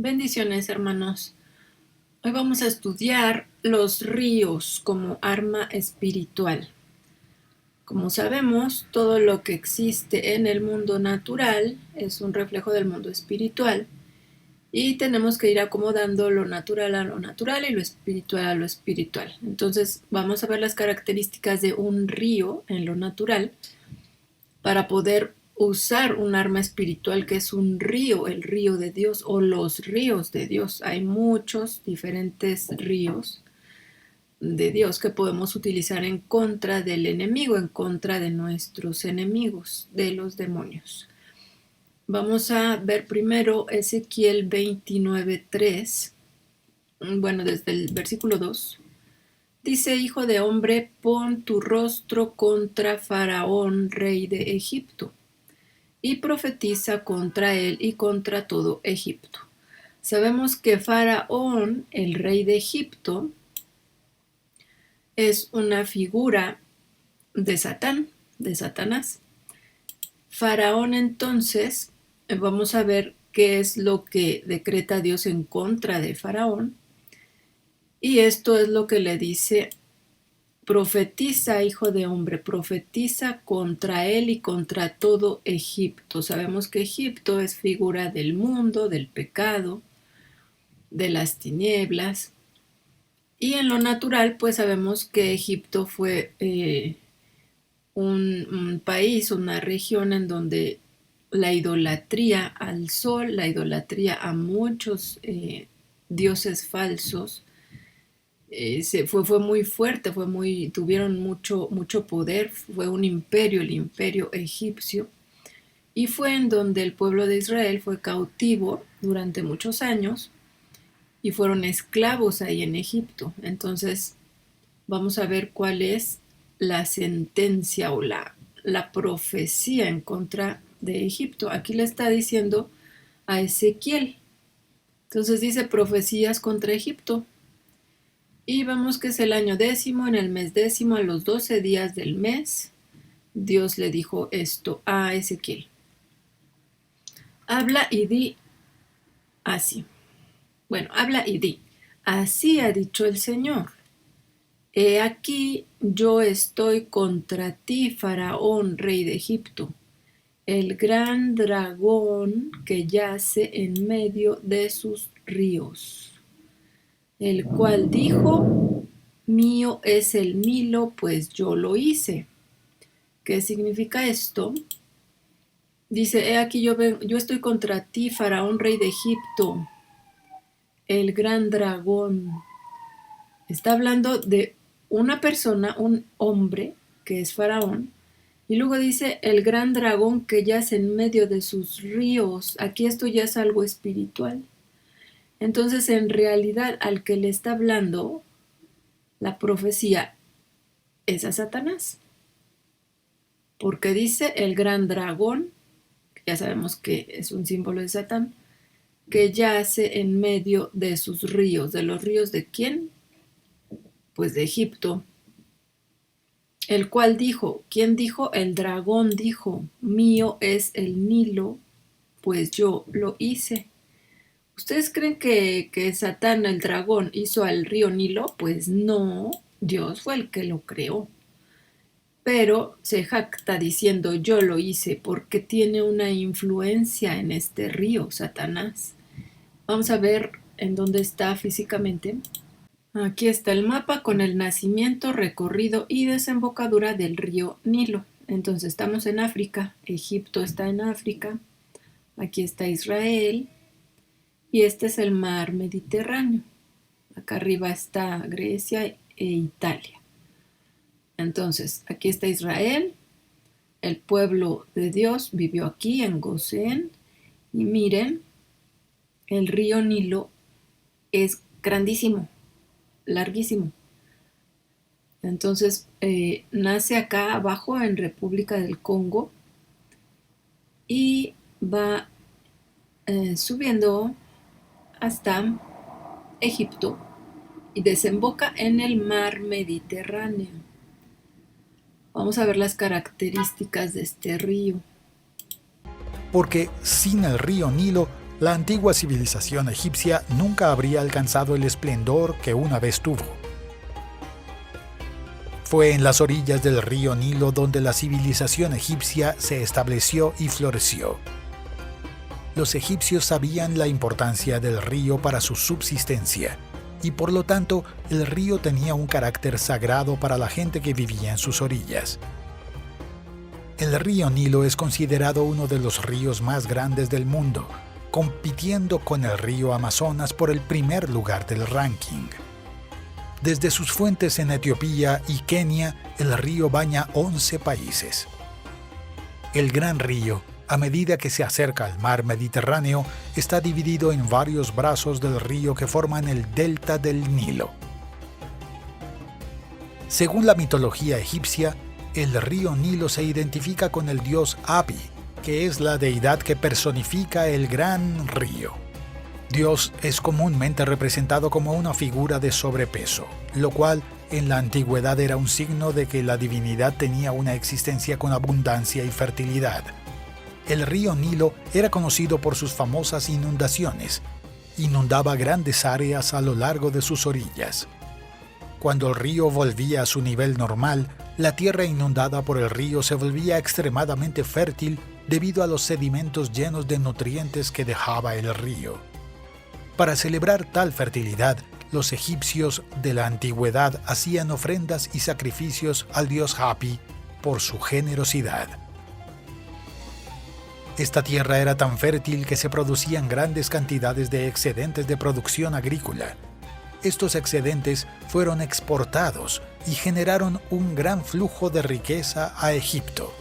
Bendiciones, hermanos. Hoy vamos a estudiar los ríos como arma espiritual. Como sabemos, todo lo que existe en el mundo natural es un reflejo del mundo espiritual y tenemos que ir acomodando lo natural a lo natural y lo espiritual a lo espiritual. Entonces, vamos a ver las características de un río en lo natural para poder usar un arma espiritual que es un río, el río de Dios o los ríos de Dios. Hay muchos diferentes ríos de Dios que podemos utilizar en contra del enemigo, en contra de nuestros enemigos, de los demonios. Vamos a ver primero Ezequiel 29:3, bueno, desde el versículo 2. Dice: hijo de hombre, pon tu rostro contra Faraón, rey de Egipto, y profetiza contra él y contra todo Egipto. Sabemos que Faraón, el rey de Egipto, es una figura de Satán, de Satanás. Faraón, entonces, vamos a ver qué es lo que decreta Dios en contra de Faraón. Y esto es lo que le dice: profetiza, hijo de hombre, profetiza contra él y contra todo Egipto. Sabemos que Egipto es figura del mundo, del pecado, de las tinieblas. Y en lo natural, pues sabemos que Egipto fue un país, una región en donde la idolatría al sol, la idolatría a muchos dioses falsos, fue muy fuerte, tuvieron mucho poder, fue un imperio, el imperio egipcio, y fue en donde el pueblo de Israel fue cautivo durante muchos años y fueron esclavos ahí en Egipto. Entonces vamos a ver cuál es la sentencia o la profecía en contra de Egipto. Aquí le está diciendo a Ezequiel. Entonces dice: profecías contra Egipto. Y vemos que es el año 10, en el mes 10, a los 12 días del mes, Dios le dijo esto a Ezequiel: habla y di así. Bueno, habla y di: así ha dicho el Señor. He aquí, yo estoy contra ti, Faraón, rey de Egipto, el gran dragón que yace en medio de sus ríos, el cual dijo: mío es el Nilo, pues yo lo hice. ¿Qué significa esto? Dice: he aquí, yo estoy contra ti, Faraón, rey de Egipto, el gran dragón. Está hablando de una persona, un hombre, que es Faraón, y luego dice: el gran dragón que yace en medio de sus ríos. Aquí esto ya es algo espiritual. Entonces, en realidad, al que le está hablando la profecía es a Satanás, porque dice el gran dragón, que ya sabemos que es un símbolo de Satán, que yace en medio de sus ríos. ¿De los ríos de quién? Pues de Egipto. El cual dijo, ¿quién dijo? El dragón dijo: mío es el Nilo, pues yo lo hice. ¿Ustedes creen que Satán, el dragón, hizo al río Nilo? Pues no, Dios fue el que lo creó. Pero se jacta diciendo: yo lo hice, porque tiene una influencia en este río, Satanás. Vamos a ver en dónde está físicamente. Aquí está el mapa con el nacimiento, recorrido y desembocadura del río Nilo. Entonces estamos en África, Egipto está en África, aquí está Israel y este es el mar Mediterráneo. Acá arriba está Grecia e Italia. Entonces aquí está Israel, el pueblo de Dios vivió aquí en Gosén, y miren, el río Nilo es grandísimo, larguísimo. Entonces nace acá abajo en República del Congo y va subiendo hasta Egipto y desemboca en el mar Mediterráneo. Vamos a ver las características de este río. Porque sin el río Nilo La antigua civilización egipcia nunca habría alcanzado el esplendor que una vez tuvo. Fue en las orillas del río Nilo donde la civilización egipcia se estableció y floreció. Los egipcios sabían la importancia del río para su subsistencia, y por lo tanto el río tenía un carácter sagrado para la gente que vivía en sus orillas. El río Nilo es considerado uno de los ríos más grandes del mundo, compitiendo con el río Amazonas por el primer lugar del ranking. Desde sus fuentes en Etiopía y Kenia, el río baña 11 países. El Gran Río, a medida que se acerca al mar Mediterráneo, está dividido en varios brazos del río que forman el delta del Nilo. Según la mitología egipcia, el río Nilo se identifica con el dios Hapi, que es la deidad que personifica el gran río. Dios es comúnmente representado como una figura de sobrepeso, lo cual en la antigüedad era un signo de que la divinidad tenía una existencia con abundancia y fertilidad. El río Nilo era conocido por sus famosas inundaciones. Inundaba grandes áreas a lo largo de sus orillas. Cuando el río volvía a su nivel normal, la tierra inundada por el río se volvía extremadamente fértil debido a los sedimentos llenos de nutrientes que dejaba el río. Para celebrar tal fertilidad, los egipcios de la antigüedad hacían ofrendas y sacrificios al dios Hapi por su generosidad. Esta tierra era tan fértil que se producían grandes cantidades de excedentes de producción agrícola. Estos excedentes fueron exportados y generaron un gran flujo de riqueza a Egipto.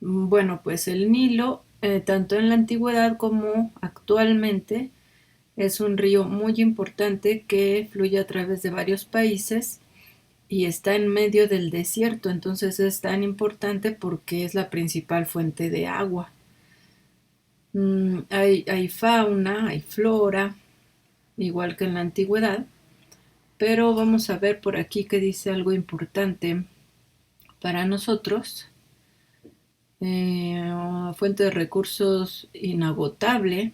Bueno, pues el Nilo, tanto en la antigüedad como actualmente, es un río muy importante que fluye a través de varios países y está en medio del desierto, entonces es tan importante porque es la principal fuente de agua. Hay fauna, hay flora, igual que en la antigüedad, pero vamos a ver por aquí que dice algo importante para nosotros. Fuente de recursos inagotable.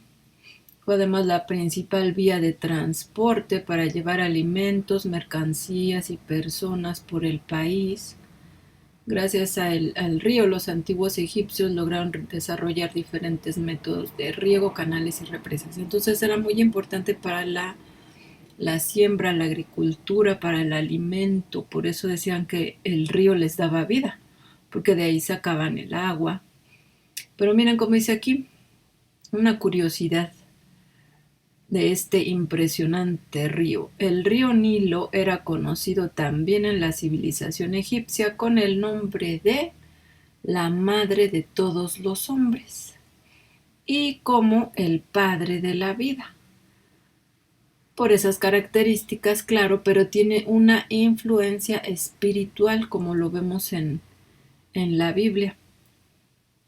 Fue además la principal vía de transporte para llevar alimentos, mercancías y personas por el país. Gracias al río, los antiguos egipcios lograron desarrollar diferentes métodos de riego, canales y represas. Entonces era muy importante para la siembra, la agricultura, para el alimento. Por eso decían que el río les daba vida, porque de ahí sacaban el agua. Pero miren cómo dice aquí, una curiosidad de este impresionante río. El río Nilo era conocido también en la civilización egipcia con el nombre de la madre de todos los hombres y como el padre de la vida. Por esas características, claro, pero tiene una influencia espiritual como lo vemos en la Biblia.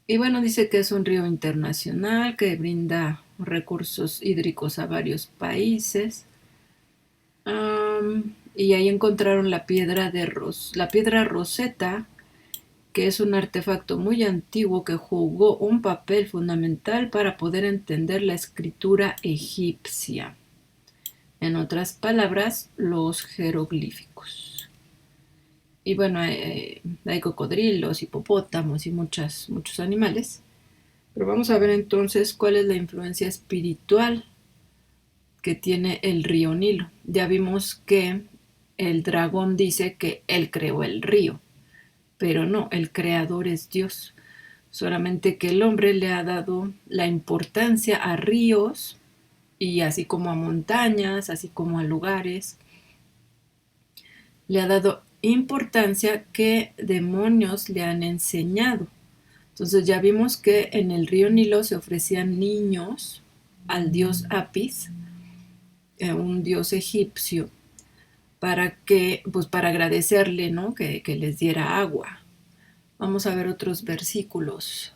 Y bueno, dice que es un río internacional que brinda recursos hídricos a varios países. Y ahí encontraron la piedra Rosetta, que es un artefacto muy antiguo que jugó un papel fundamental para poder entender la escritura egipcia. En otras palabras, los jeroglíficos. Y bueno, hay cocodrilos, hipopótamos y muchos animales. Pero vamos a ver entonces cuál es la influencia espiritual que tiene el río Nilo. Ya vimos que el dragón dice que él creó el río, pero no, el creador es Dios. Solamente que el hombre le ha dado la importancia a ríos y así como a montañas, así como a lugares. Le ha dado importancia que demonios le han enseñado. Entonces ya vimos que en el río Nilo se ofrecían niños al dios Apis, un dios egipcio, para agradecerle, ¿no? que les diera agua. Vamos a ver otros versículos.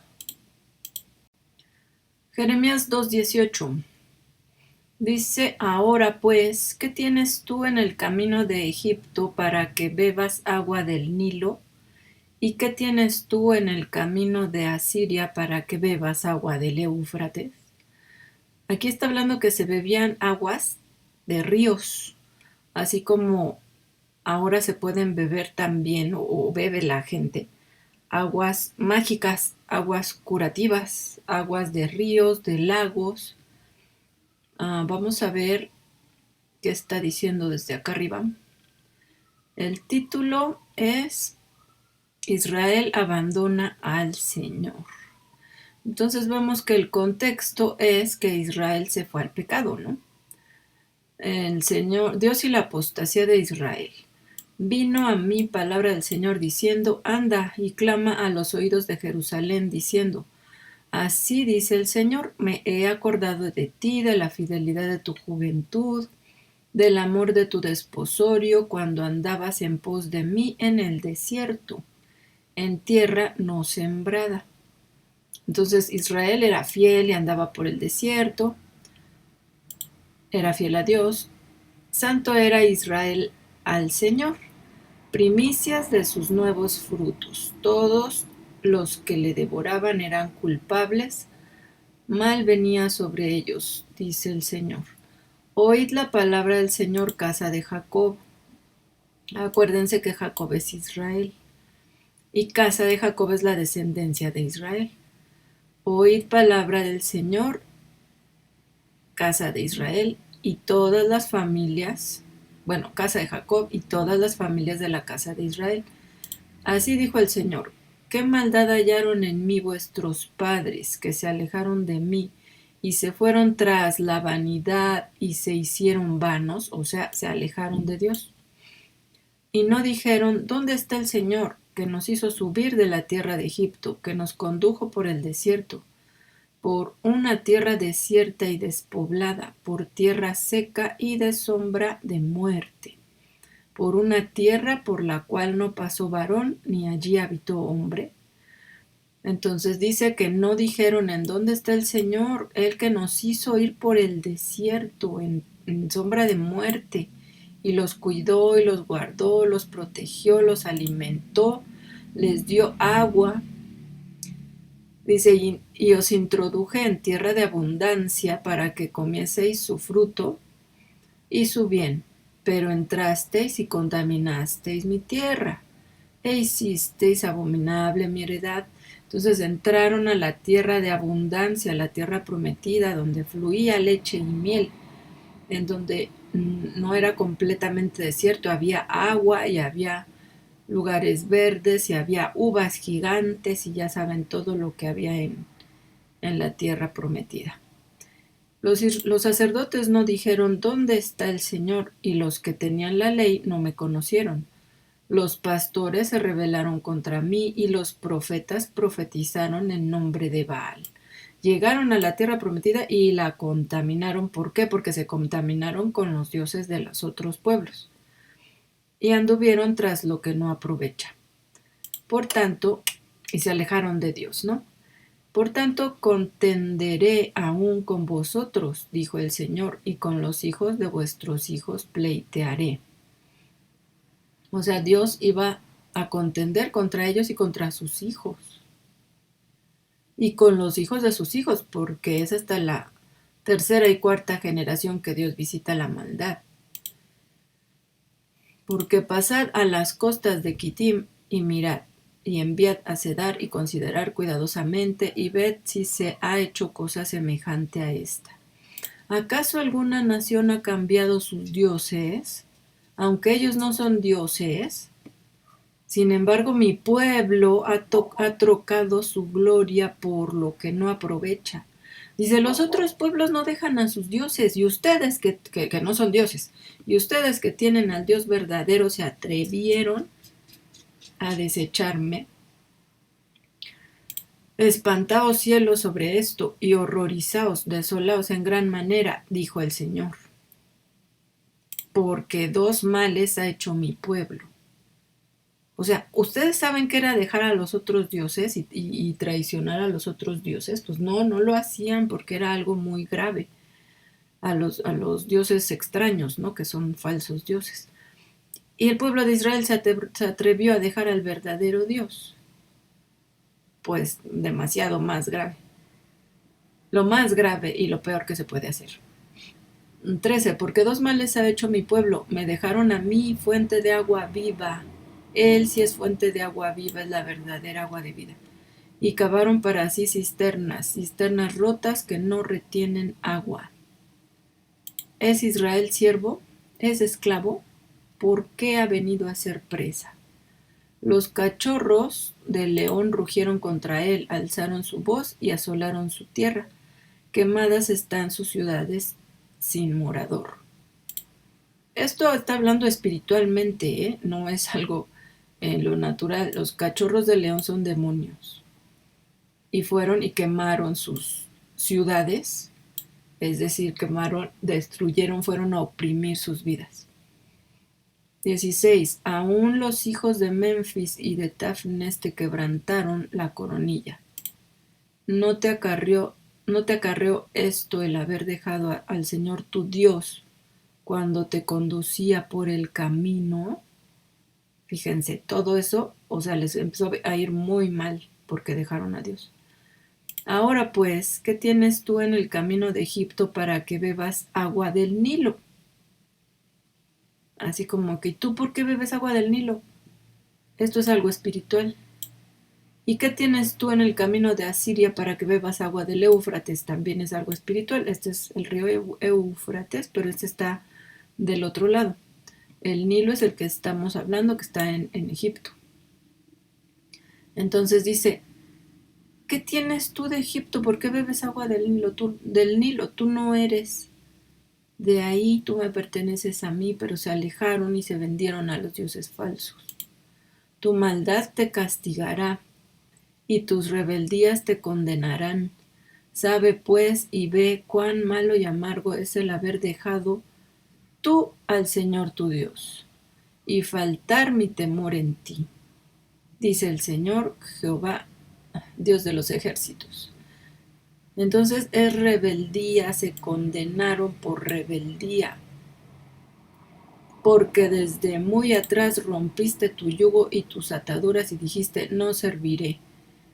Jeremías 2:18 dice: ahora pues, ¿qué tienes tú en el camino de Egipto para que bebas agua del Nilo? ¿Y qué tienes tú en el camino de Asiria para que bebas agua del Éufrates? Aquí está hablando que se bebían aguas de ríos, así como ahora se pueden beber también, o bebe la gente, aguas mágicas, aguas curativas, aguas de ríos, de lagos. Vamos a ver qué está diciendo desde acá arriba. El título es Israel abandona al Señor. Entonces vemos que el contexto es que Israel se fue al pecado, ¿no? El Señor, Dios y la apostasía de Israel. Vino a mí palabra del Señor diciendo, anda y clama a los oídos de Jerusalén diciendo, así dice el Señor, me he acordado de ti, de la fidelidad de tu juventud, del amor de tu desposorio, cuando andabas en pos de mí en el desierto, en tierra no sembrada. Entonces Israel era fiel y andaba por el desierto, era fiel a Dios. Santo era Israel al Señor, primicias de sus nuevos frutos. Todos los que le devoraban eran culpables, mal venía sobre ellos, dice el Señor. Oíd la palabra del Señor, casa de Jacob. Acuérdense que Jacob es Israel y casa de Jacob es la descendencia de Israel. Oíd palabra del Señor, casa de Israel y todas las familias, bueno, casa de Jacob y todas las familias de la casa de Israel. Así dijo el Señor, qué maldad hallaron en mí vuestros padres, que se alejaron de mí y se fueron tras la vanidad y se hicieron vanos, o sea, se alejaron de Dios. Y no dijeron, ¿dónde está el Señor, que nos hizo subir de la tierra de Egipto, que nos condujo por el desierto, por una tierra desierta y despoblada, por tierra seca y de sombra de muerte, por una tierra por la cual no pasó varón, ni allí habitó hombre? Entonces dice que no dijeron en dónde está el Señor, el que nos hizo ir por el desierto, en sombra de muerte, y los cuidó y los guardó, los protegió, los alimentó, les dio agua. Dice, y os introduje en tierra de abundancia para que comieseis su fruto y su bien, pero entrasteis y contaminasteis mi tierra, e hicisteis abominable mi heredad. Entonces entraron a la tierra de abundancia, a la tierra prometida, donde fluía leche y miel, en donde no era completamente desierto, había agua y había lugares verdes y había uvas gigantes y ya saben todo lo que había en la tierra prometida. Los sacerdotes no dijeron ¿dónde está el Señor? Y los que tenían la ley no me conocieron. Los pastores se rebelaron contra mí y los profetas profetizaron en nombre de Baal. Llegaron a la tierra prometida y la contaminaron. ¿Por qué? Porque se contaminaron con los dioses de los otros pueblos y anduvieron tras lo que no aprovecha. Por tanto, y se alejaron de Dios, ¿no? Por tanto, contenderé aún con vosotros, dijo el Señor, y con los hijos de vuestros hijos pleitearé. O sea, Dios iba a contender contra ellos y contra sus hijos. Y con los hijos de sus hijos, porque es hasta la tercera y cuarta generación que Dios visita la maldad. Porque pasad a las costas de Kitim y mirad, y enviad a Cedar y considerar cuidadosamente, y ved si se ha hecho cosa semejante a esta. ¿Acaso alguna nación ha cambiado sus dioses, aunque ellos no son dioses? Sin embargo, mi pueblo ha trocado su gloria por lo que no aprovecha. Dice, los otros pueblos no dejan a sus dioses, y ustedes que no son dioses, y ustedes que tienen al Dios verdadero se atrevieron a desecharme. Espantaos cielos sobre esto, y horrorizaos, desolaos en gran manera, dijo el Señor. Porque dos males ha hecho mi pueblo. O sea, ¿ustedes saben qué era dejar a los otros dioses y traicionar a los otros dioses? Pues no lo hacían porque era algo muy grave. A los dioses extraños, ¿no? Que son falsos dioses. Y el pueblo de Israel se atrevió a dejar al verdadero Dios. Pues demasiado más grave. lo más grave y lo peor que se puede hacer. 13. Porque dos males ha hecho mi pueblo. Me dejaron a mí fuente de agua viva. Él sí es fuente de agua viva, es la verdadera agua de vida. Y cavaron para sí cisternas, cisternas rotas que no retienen agua. ¿Es Israel siervo? ¿Es esclavo? ¿Por qué ha venido a ser presa? Los cachorros del león rugieron contra él, alzaron su voz y asolaron su tierra. Quemadas están sus ciudades sin morador. Esto está hablando espiritualmente, ¿eh? No es algo en lo natural. Los cachorros del león son demonios. Y fueron y quemaron sus ciudades, es decir, quemaron, destruyeron, fueron a oprimir sus vidas. 16. Aún los hijos de Memphis y de Tafnes te quebrantaron la coronilla. No te acarreó esto el haber dejado al Señor tu Dios cuando te conducía por el camino. Fíjense, todo eso, o sea, les empezó a ir muy mal porque dejaron a Dios. Ahora pues, ¿qué tienes tú en el camino de Egipto para que bebas agua del Nilo? Así como que, ¿tú por qué bebes agua del Nilo? Esto es algo espiritual. ¿Y qué tienes tú en el camino de Asiria para que bebas agua del Éufrates? También es algo espiritual. Este es el río Éufrates, pero este está del otro lado. El Nilo es el que estamos hablando, que está en Egipto. Entonces dice, ¿qué tienes tú de Egipto? ¿Por qué bebes agua del Nilo? Tú no eres de ahí, tú me perteneces a mí, pero se alejaron y se vendieron a los dioses falsos. Tu maldad te castigará y tus rebeldías te condenarán. Sabe pues y ve cuán malo y amargo es el haber dejado tú al Señor tu Dios y faltar mi temor en ti, dice el Señor Jehová, Dios de los ejércitos. Entonces es rebeldía, se condenaron por rebeldía, porque desde muy atrás rompiste tu yugo y tus ataduras y dijiste, no serviré.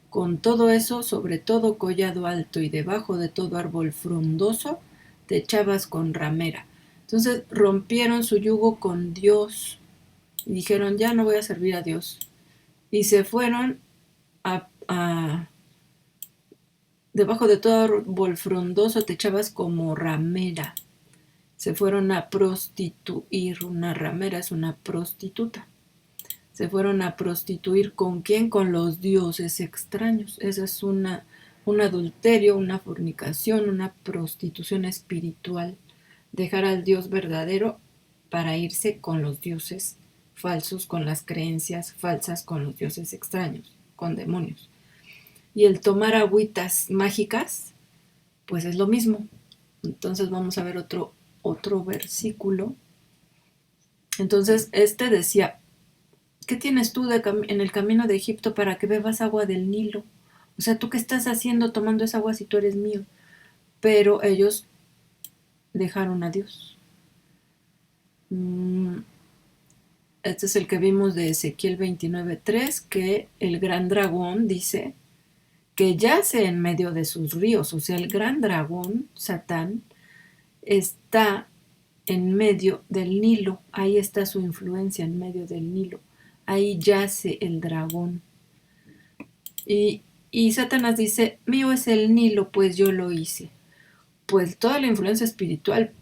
Con todo eso, sobre todo collado alto y debajo de todo árbol frondoso, te echabas con ramera. Entonces rompieron su yugo con Dios y dijeron, ya no voy a servir a Dios. Y se fueron debajo de todo árbol frondoso, te echabas como ramera. Se fueron a prostituir. Una ramera es una prostituta. Se fueron a prostituir ¿con quién? Con los dioses extraños. Eso es un adulterio, una fornicación, una prostitución espiritual. Dejar al Dios verdadero para irse con los dioses falsos, con las creencias falsas, con los dioses extraños, con demonios. Y el tomar agüitas mágicas, pues es lo mismo. Entonces vamos a ver otro versículo. Entonces este decía, ¿qué tienes tú en el camino de Egipto para que bebas agua del Nilo? O sea, ¿tú qué estás haciendo tomando esa agua si tú eres mío? Pero ellos dejaron a Dios. Este es el que vimos de Ezequiel 29:3, que el gran dragón dice que yace en medio de sus ríos. O sea, el gran dragón, Satán, está en medio del Nilo. Ahí está su influencia, en medio del Nilo. Ahí yace el dragón. Y Satanás dice, mío es el Nilo, pues yo lo hice. Pues toda la influencia espiritual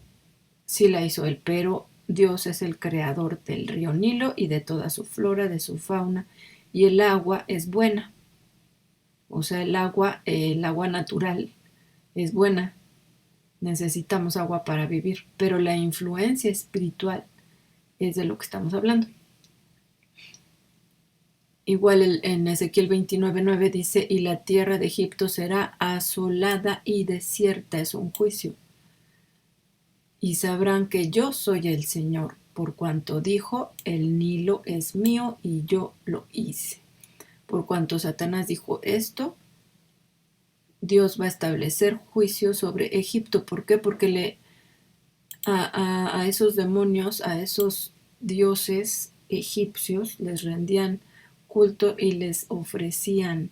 sí la hizo él, pero Dios es el creador del río Nilo y de toda su flora, de su fauna, y el agua es buena. O sea, el agua natural es buena. Necesitamos agua para vivir, pero la influencia espiritual es de lo que estamos hablando. Igual en Ezequiel 29:9 dice, y la tierra de Egipto será asolada y desierta, es un juicio. Y sabrán que yo soy el Señor, por cuanto dijo, el Nilo es mío y yo lo hice. Por cuanto Satanás dijo esto, Dios va a establecer juicio sobre Egipto. ¿Por qué? Porque a esos demonios, a esos dioses egipcios, les rendían culto y les ofrecían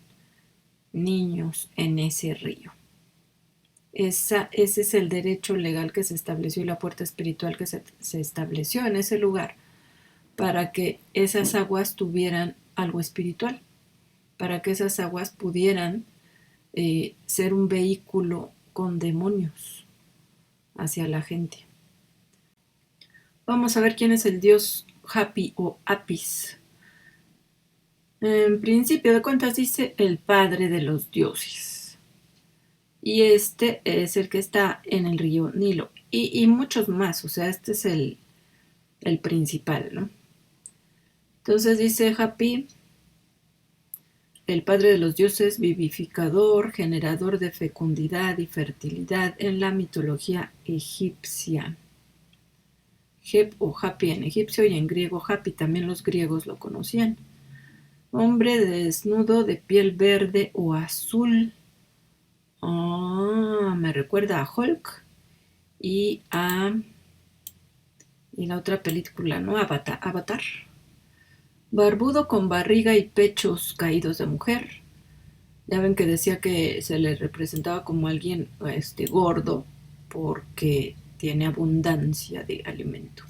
niños en ese río. Ese es el derecho legal que se estableció y la puerta espiritual que se estableció en ese lugar para que esas aguas tuvieran algo espiritual, para que esas aguas pudieran ser un vehículo con demonios hacia la gente. Vamos a ver quién es el dios Hapi o Apis. En principio de cuentas dice el padre de los dioses. Y este es el que está en el río Nilo. Y muchos más, o sea, este es el principal, ¿no? Entonces dice Hapi, el padre de los dioses, vivificador, generador de fecundidad y fertilidad en la mitología egipcia. Hep o Hapi en egipcio y en griego Hapi, también los griegos lo conocían. Hombre desnudo de piel verde o azul. Me recuerda a Hulk y la otra película, ¿no? Avatar. Barbudo con barriga y pechos caídos de mujer. Ya ven que decía que se le representaba como alguien gordo porque tiene abundancia de alimento.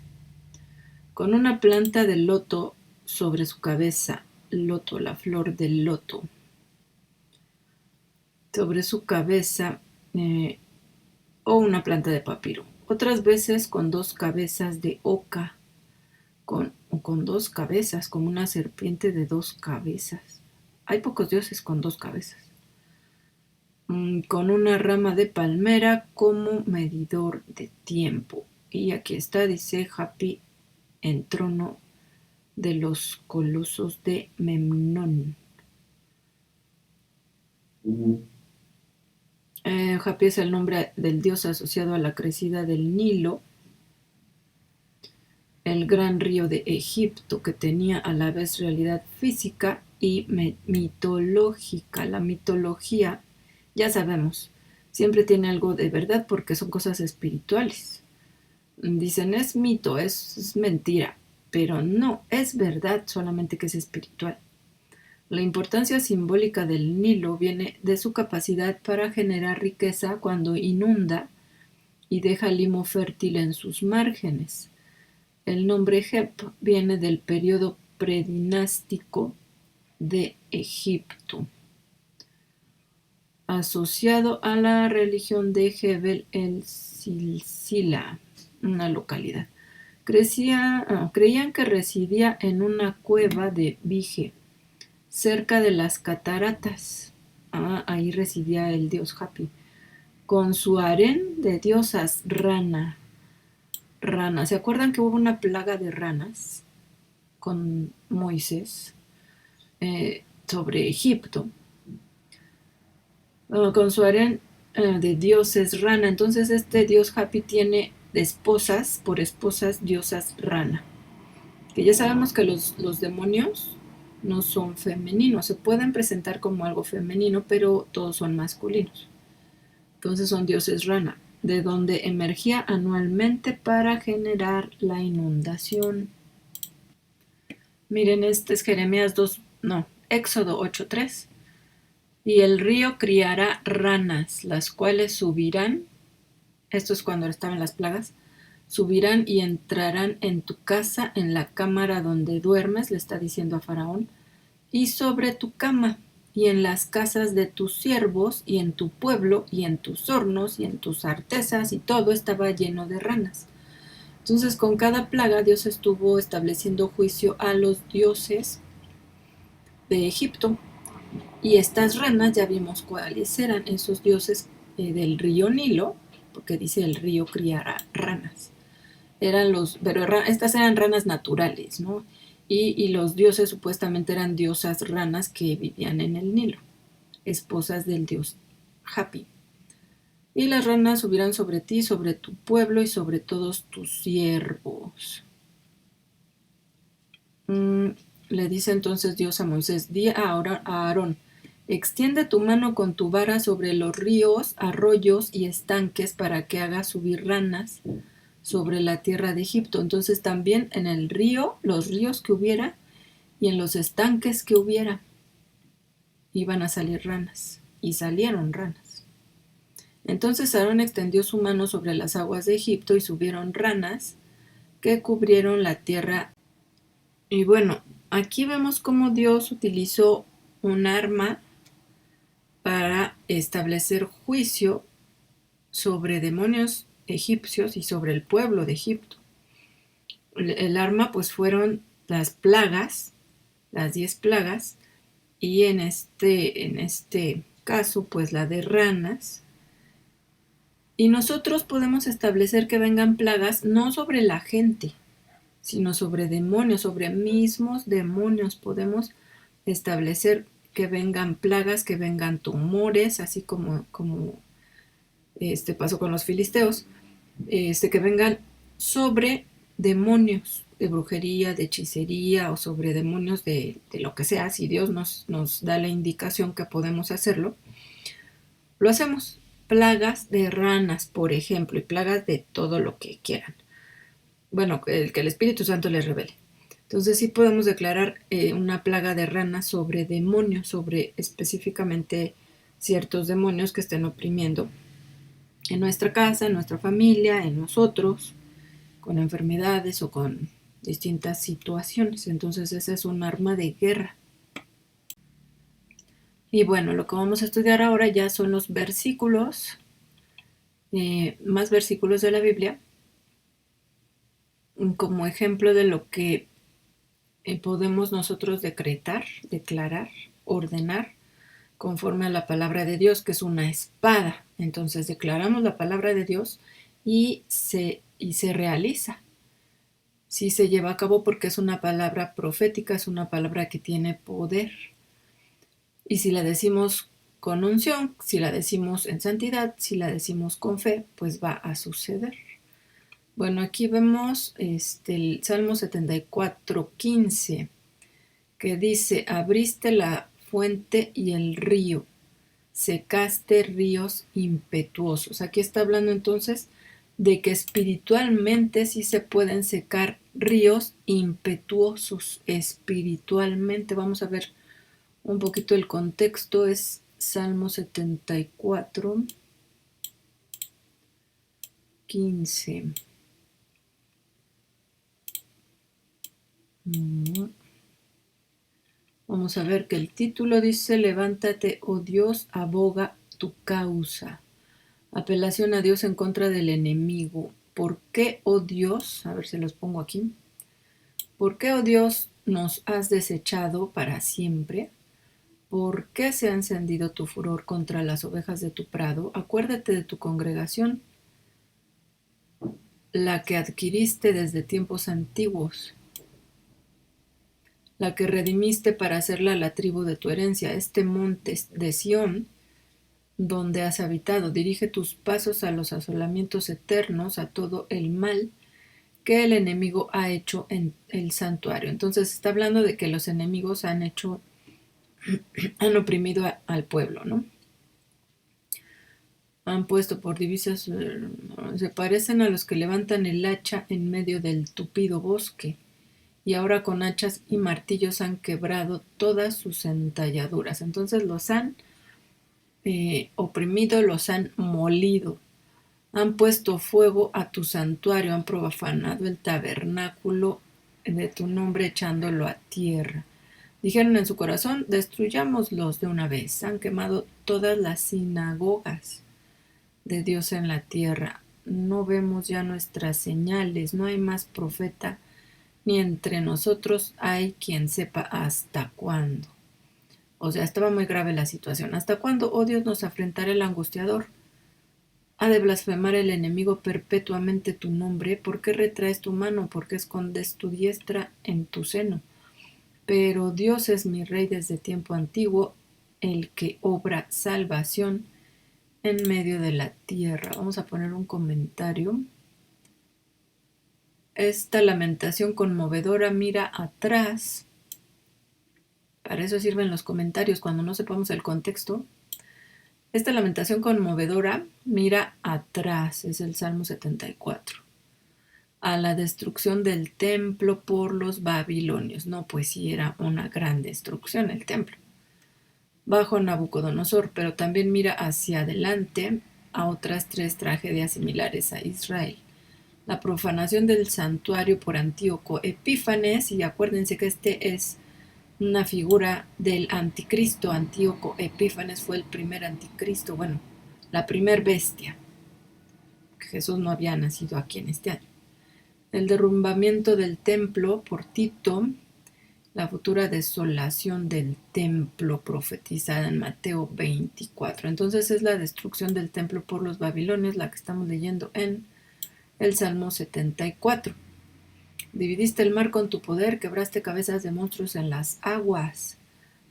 Con una planta de loto sobre su cabeza. Loto, la flor del loto. Sobre su cabeza o una planta de papiro. Otras veces con 2 cabezas de oca. Con 2 cabezas, como una serpiente de 2 cabezas. Hay pocos dioses con 2 cabezas. Con una rama de palmera como medidor de tiempo. Y aquí está, dice Hapi, en trono de los colosos de Memnón. Hapi es el nombre del dios asociado a la crecida del Nilo, el gran río de Egipto, que tenía a la vez realidad física y mitológica. La mitología, ya sabemos, siempre tiene algo de verdad porque son cosas espirituales. Dicen, es mito, es mentira, pero no, es verdad, solamente que es espiritual. La importancia simbólica del Nilo viene de su capacidad para generar riqueza cuando inunda y deja limo fértil en sus márgenes. El nombre Hep viene del periodo predinástico de Egipto, asociado a la religión de Jebel el Silsila, una localidad. Creían que residía en una cueva de Vige, cerca de las cataratas. Ahí residía el dios Hapi, con su harén de diosas ranas. ¿Se acuerdan que hubo una plaga de ranas con Moisés sobre Egipto? Con su harén de dioses rana. Entonces este dios Hapi tiene esposas, por esposas diosas rana. Que ya sabemos que los demonios no son femeninos, se pueden presentar como algo femenino, pero todos son masculinos. Entonces son dioses rana, de donde emergía anualmente para generar la inundación. Miren, este es Éxodo 8:3. Y el río criará ranas, las cuales subirán, esto es cuando estaban las plagas, subirán y entrarán en tu casa, en la cámara donde duermes, le está diciendo a Faraón, y sobre tu cama, y en las casas de tus siervos, y en tu pueblo, y en tus hornos, y en tus artesas, y todo estaba lleno de ranas. Entonces, con cada plaga, Dios estuvo estableciendo juicio a los dioses de Egipto, y estas ranas, ya vimos cuáles eran esos dioses del río Nilo, porque dice el río criará ranas. Pero estas eran ranas naturales, ¿no? Y los dioses supuestamente eran diosas ranas que vivían en el Nilo, esposas del dios Hapi. Y las ranas subirán sobre ti, sobre tu pueblo y sobre todos tus siervos. Le dice entonces Dios a Moisés, di a Aarón, extiende tu mano con tu vara sobre los ríos, arroyos y estanques para que haga subir ranas sobre la tierra de Egipto. Entonces también en el río, los ríos que hubiera y en los estanques que hubiera, iban a salir ranas. Y salieron ranas. Entonces Aarón extendió su mano sobre las aguas de Egipto y subieron ranas que cubrieron la tierra. Y bueno, aquí vemos cómo Dios utilizó un arma para establecer juicio sobre demonios egipcios y sobre el pueblo de Egipto. El arma pues fueron las plagas, las 10 plagas, y en este caso pues la de ranas. Y nosotros podemos establecer que vengan plagas no sobre la gente, sino sobre demonios, sobre mismos demonios. Podemos establecer que vengan plagas, que vengan tumores, así como pasó con los filisteos, que vengan sobre demonios de brujería, de hechicería o sobre demonios de lo que sea. Si Dios nos da la indicación que podemos hacerlo, lo hacemos. Plagas de ranas, por ejemplo, y plagas de todo lo que quieran. Bueno, que el Espíritu Santo les revele. Entonces sí podemos declarar una plaga de ranas sobre demonios, sobre específicamente ciertos demonios que estén oprimiendo en nuestra casa, en nuestra familia, en nosotros, con enfermedades o con distintas situaciones. Entonces esa es un arma de guerra. Y bueno, lo que vamos a estudiar ahora ya son los versículos, más versículos de la Biblia, como ejemplo de lo que podemos nosotros decretar, declarar, ordenar, conforme a la palabra de Dios, que es una espada. Entonces declaramos la palabra de Dios y se realiza. Sí se lleva a cabo porque es una palabra profética, es una palabra que tiene poder. Y si la decimos con unción, si la decimos en santidad, si la decimos con fe, pues va a suceder. Bueno, aquí vemos el Salmo 74:15, que dice: abriste la fuente y el río, secaste ríos impetuosos. Aquí está hablando entonces de que espiritualmente sí se pueden secar ríos impetuosos. Espiritualmente, vamos a ver un poquito el contexto. Es Salmo 74:15. Vamos a ver que el título dice: levántate, oh Dios, aboga tu causa. Apelación a Dios en contra del enemigo. ¿Por qué, oh Dios? A ver si los pongo aquí. ¿Por qué, oh Dios, nos has desechado para siempre? ¿Por qué se ha encendido tu furor contra las ovejas de tu prado? Acuérdate de tu congregación, la que adquiriste desde tiempos antiguos, la que redimiste para hacerla la tribu de tu herencia, este monte de Sión, donde has habitado. Dirige tus pasos a los asolamientos eternos, a todo el mal que el enemigo ha hecho en el santuario. Entonces está hablando de que los enemigos han oprimido al pueblo, ¿no? Han puesto por divisas, se parecen a los que levantan el hacha en medio del tupido bosque, y ahora con hachas y martillos han quebrado todas sus entalladuras. Entonces los han oprimido, los han molido, han puesto fuego a tu santuario, han profanado el tabernáculo de tu nombre, echándolo a tierra. Dijeron en su corazón: destruyámoslos de una vez. Han quemado todas las sinagogas de Dios en la tierra. No vemos ya nuestras señales, no hay más profeta, ni entre nosotros hay quien sepa hasta cuándo. O sea, estaba muy grave la situación. ¿Hasta cuándo, oh Dios, nos afrentará el angustiador? ¿Ha de blasfemar el enemigo perpetuamente tu nombre? ¿Por qué retraes tu mano? ¿Por qué escondes tu diestra en tu seno? Pero Dios es mi rey desde tiempo antiguo, el que obra salvación en medio de la tierra. Vamos a poner un comentario. Esta lamentación conmovedora mira atrás. Para eso sirven los comentarios cuando no sepamos el contexto. Esta lamentación conmovedora mira atrás, es el Salmo 74, a la destrucción del templo por los babilonios. No, pues sí, era una gran destrucción el templo bajo Nabucodonosor, pero también mira hacia adelante a otras 3 tragedias similares a Israel. La profanación del santuario por Antíoco Epífanes, y acuérdense que este es una figura del anticristo. Antíoco Epífanes fue el primer anticristo, bueno, la primer bestia. Jesús no había nacido aquí en este año. El derrumbamiento del templo por Tito, la futura desolación del templo profetizada en Mateo 24. Entonces es la destrucción del templo por los babilonios, la que estamos leyendo en el Salmo 74. Dividiste el mar con tu poder, quebraste cabezas de monstruos en las aguas,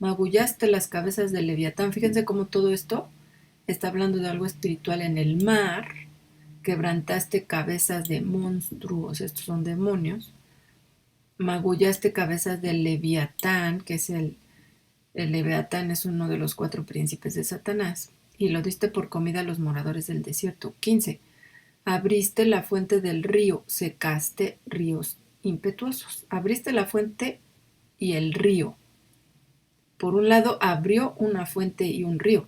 magullaste las cabezas del Leviatán. Fíjense cómo todo esto está hablando de algo espiritual en el mar. Quebrantaste cabezas de monstruos, estos son demonios. Magullaste cabezas del Leviatán, que es el Leviatán es uno de los 4 príncipes de Satanás, y lo diste por comida a los moradores del desierto. 15. Abriste la fuente del río, secaste ríos impetuosos. Abriste la fuente y el río. Por un lado abrió una fuente y un río,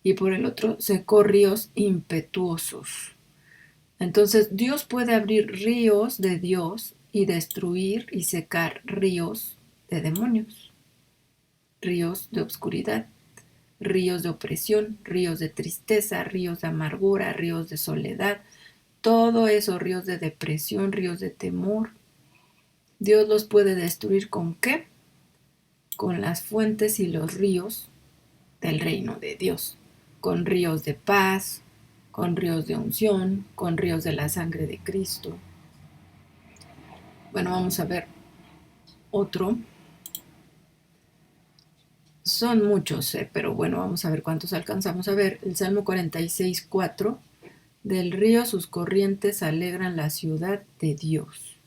y por el otro secó ríos impetuosos. Entonces Dios puede abrir ríos de Dios y destruir y secar ríos de demonios, ríos de oscuridad, ríos de opresión, ríos de tristeza, ríos de amargura, ríos de soledad, todo eso, ríos de depresión, ríos de temor. Dios los puede destruir ¿con qué? Con las fuentes y los ríos del reino de Dios, con ríos de paz, con ríos de unción, con ríos de la sangre de Cristo. Bueno, vamos a ver otro. Son muchos, pero bueno, vamos a ver cuántos alcanzamos a ver. El Salmo 46:4. Del río sus corrientes alegran la ciudad de Dios,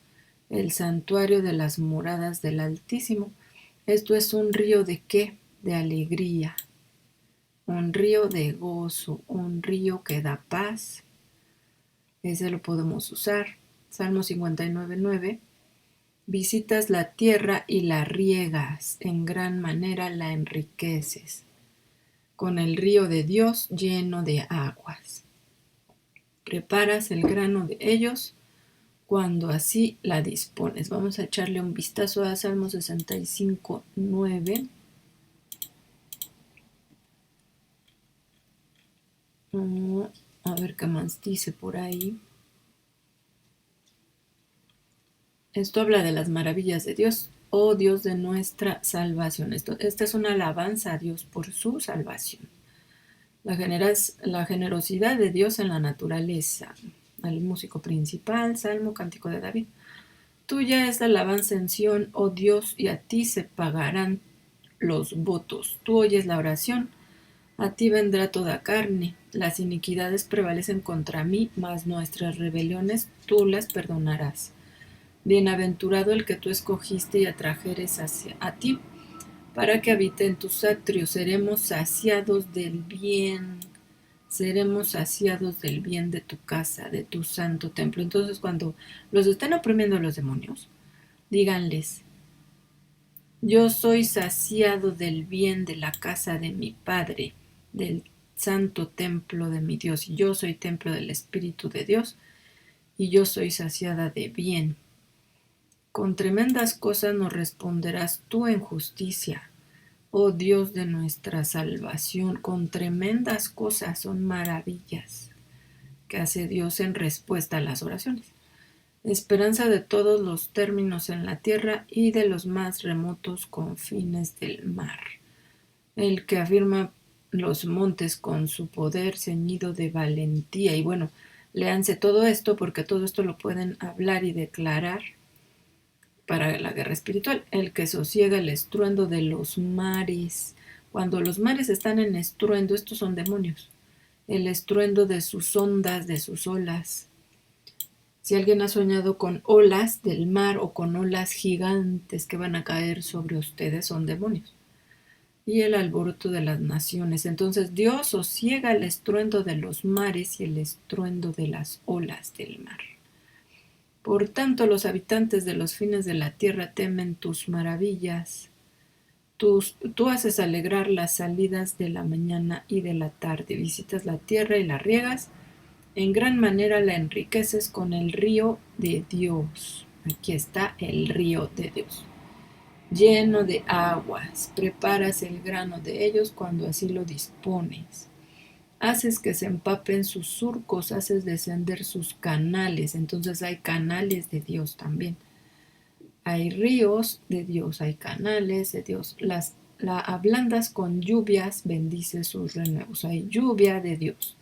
el santuario de las moradas del Altísimo. Esto es un río de ¿qué? De alegría, un río de gozo, un río que da paz. Ese lo podemos usar. Salmo 59:9. Visitas la tierra y la riegas, en gran manera la enriqueces, con el río de Dios lleno de aguas. Preparas el grano de ellos cuando así la dispones. Vamos a echarle un vistazo a Salmo 65:9. A ver qué más dice por ahí. Esto habla de las maravillas de Dios, oh Dios de nuestra salvación. Esta es una alabanza a Dios por su salvación. La generosidad de Dios en la naturaleza. Al músico principal, Salmo, Cántico de David. Tuya es la alabanza en Sión, oh Dios, y a ti se pagarán los votos. Tú oyes la oración, a ti vendrá toda carne. Las iniquidades prevalecen contra mí, mas nuestras rebeliones tú las perdonarás. Bienaventurado el que tú escogiste y atrajeres a ti, para que habite en tus atrios. Seremos saciados del bien de tu casa, de tu santo templo. Entonces, cuando los estén oprimiendo los demonios, díganles: yo soy saciado del bien de la casa de mi Padre, del santo templo de mi Dios. Y yo soy templo del Espíritu de Dios, y yo soy saciada de bien. Con tremendas cosas nos responderás tú en justicia, oh Dios de nuestra salvación. Con tremendas cosas, son maravillas que hace Dios en respuesta a las oraciones. Esperanza de todos los términos en la tierra y de los más remotos confines del mar. El que afirma los montes con su poder ceñido de valentía. Y bueno, léanse todo esto, porque todo esto lo pueden hablar y declarar para la guerra espiritual. El que sosiega el estruendo de los mares. Cuando los mares están en estruendo, estos son demonios. El estruendo de sus ondas, de sus olas. Si alguien ha soñado con olas del mar o con olas gigantes que van a caer sobre ustedes, son demonios. Y el alboroto de las naciones. Entonces Dios sosiega el estruendo de los mares y el estruendo de las olas del mar. Por tanto, los habitantes de los fines de la tierra temen tus maravillas. Tú haces alegrar las salidas de la mañana y de la tarde, visitas la tierra y la riegas, en gran manera la enriqueces con el río de Dios. Aquí está el río de Dios. Lleno de aguas, preparas el grano de ellos cuando así lo dispones. Haces que se empapen sus surcos, haces descender sus canales. Entonces hay canales de Dios también. Hay ríos de Dios, hay canales de Dios. La ablandas con lluvias, bendice sus renuevos. Hay lluvia de Dios.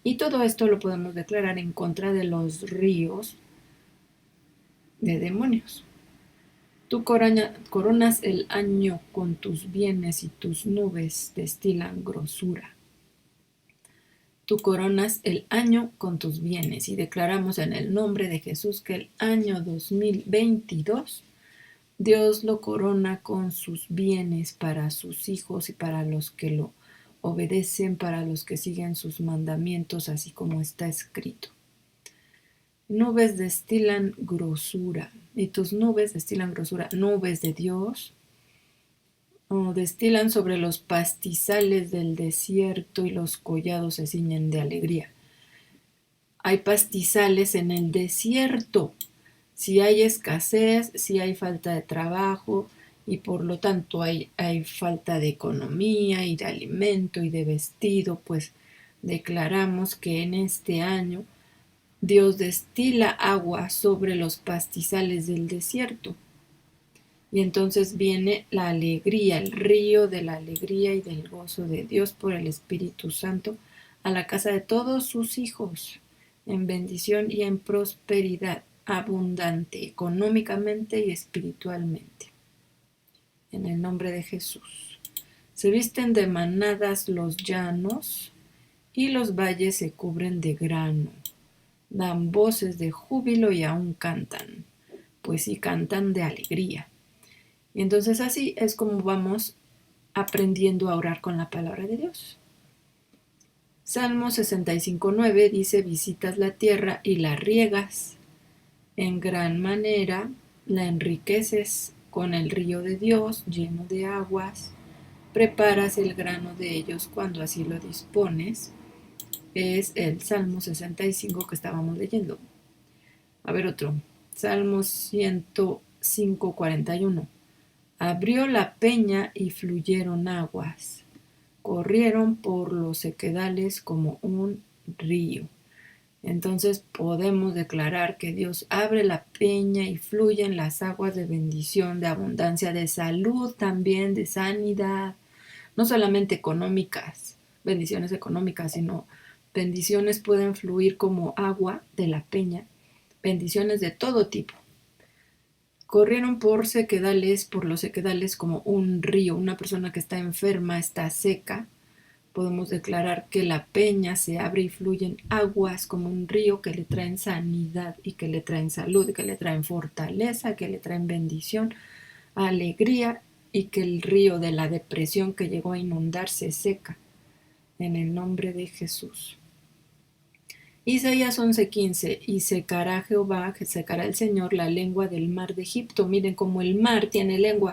Y todo esto lo podemos declarar en contra de los ríos de demonios. Tú coronas el año con tus bienes y tus nubes destilan grosura. Tú coronas el año con tus bienes y declaramos en el nombre de Jesús que el año 2022 Dios lo corona con sus bienes para sus hijos y para los que lo obedecen, para los que siguen sus mandamientos, así como está escrito. Nubes destilan grosura, y tus nubes destilan grosura, nubes de Dios, destilan sobre los pastizales del desierto y los collados se ciñen de alegría. Hay pastizales en el desierto. Si hay escasez, si hay falta de trabajo y por lo tanto hay falta de economía y de alimento y de vestido, pues declaramos que en este año Dios destila agua sobre los pastizales del desierto. Y entonces viene la alegría, el río de la alegría y del gozo de Dios por el Espíritu Santo a la casa de todos sus hijos, en bendición y en prosperidad abundante, económicamente y espiritualmente. En el nombre de Jesús. Se visten de manadas los llanos y los valles se cubren de grano. Dan voces de júbilo y aún cantan, pues sí cantan de alegría. Y entonces así es como vamos aprendiendo a orar con la palabra de Dios. Salmo 65:9 dice: visitas la tierra y la riegas, en gran manera la enriqueces con el río de Dios lleno de aguas, preparas el grano de ellos cuando así lo dispones. Es el Salmo 65 que estábamos leyendo. A ver otro. Salmo 105:41. Abrió la peña y fluyeron aguas. Corrieron por los sequedales como un río. Entonces podemos declarar que Dios abre la peña y fluyen las aguas de bendición, de abundancia, de salud también, de sanidad, no solamente económicas, bendiciones económicas, sino bendiciones pueden fluir como agua de la peña, bendiciones de todo tipo. Corrieron por los sequedales como un río. Una persona que está enferma, está seca, podemos declarar que la peña se abre y fluyen aguas como un río que le traen sanidad y que le traen salud, que le traen fortaleza, que le traen bendición, alegría y que el río de la depresión que llegó a inundar se seca en el nombre de Jesús. Isaías 11:15, y secará Jehová, secará el Señor la lengua del mar de Egipto. Miren cómo el mar tiene lengua.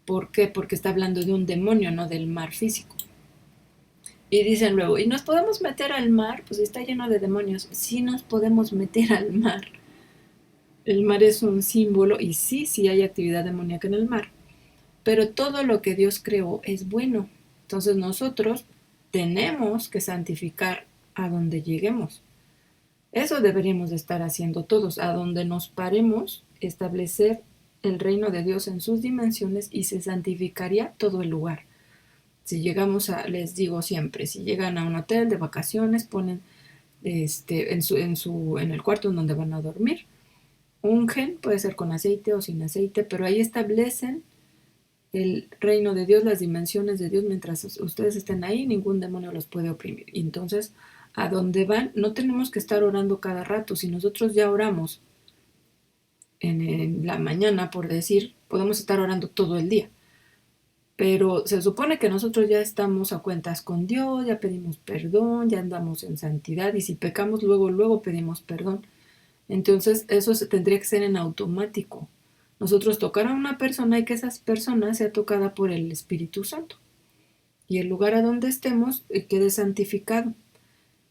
¿Por qué? Porque está hablando de un demonio, no del mar físico. Y dicen luego, ¿y nos podemos meter al mar? Pues está lleno de demonios. Sí nos podemos meter al mar. El mar es un símbolo y sí hay actividad demoníaca en el mar. Pero todo lo que Dios creó es bueno. Entonces nosotros tenemos que santificar a donde lleguemos. Eso deberíamos de estar haciendo todos. A donde nos paremos, establecer el reino de Dios en sus dimensiones y se santificaría todo el lugar. Si llegamos les digo siempre, si llegan a un hotel de vacaciones, ponen en el cuarto en donde van a dormir, ungen, puede ser con aceite o sin aceite, pero ahí establecen el reino de Dios, las dimensiones de Dios. Mientras ustedes estén ahí, ningún demonio los puede oprimir. Y entonces, a donde van, no tenemos que estar orando cada rato. Si nosotros ya oramos en la mañana, por decir, podemos estar orando todo el día. Pero se supone que nosotros ya estamos a cuentas con Dios, ya pedimos perdón, ya andamos en santidad, y si pecamos luego pedimos perdón. Entonces eso tendría que ser en automático. nosotros tocar a una persona y que esa persona sea tocada por el Espíritu Santo. Y el lugar a donde estemos quede santificado.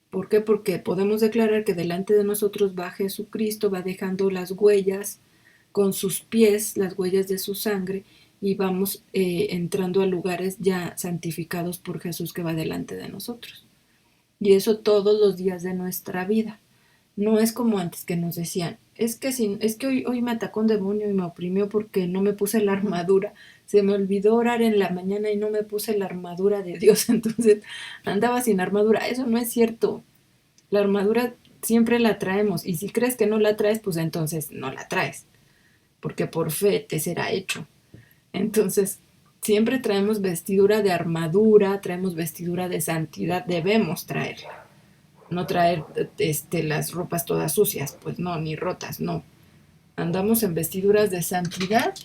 ¿Por qué? Porque podemos declarar que delante de nosotros va Jesucristo, va dejando las huellas con sus pies, las huellas de su sangre, y vamos entrando a lugares ya santificados por Jesús que va delante de nosotros. Y eso todos los días de nuestra vida. No es como antes que nos decían, es que hoy me atacó un demonio y me oprimió porque no me puse la armadura. Se me olvidó orar en la mañana y no me puse la armadura de Dios, entonces andaba sin armadura. Eso no es cierto. La armadura siempre la traemos, y si crees que no la traes, pues entonces no la traes, porque por fe te será hecho. Entonces, siempre traemos vestidura de armadura, traemos vestidura de santidad, debemos traerla. No traer las ropas todas sucias, pues no, ni rotas, no. Andamos en vestiduras de santidad,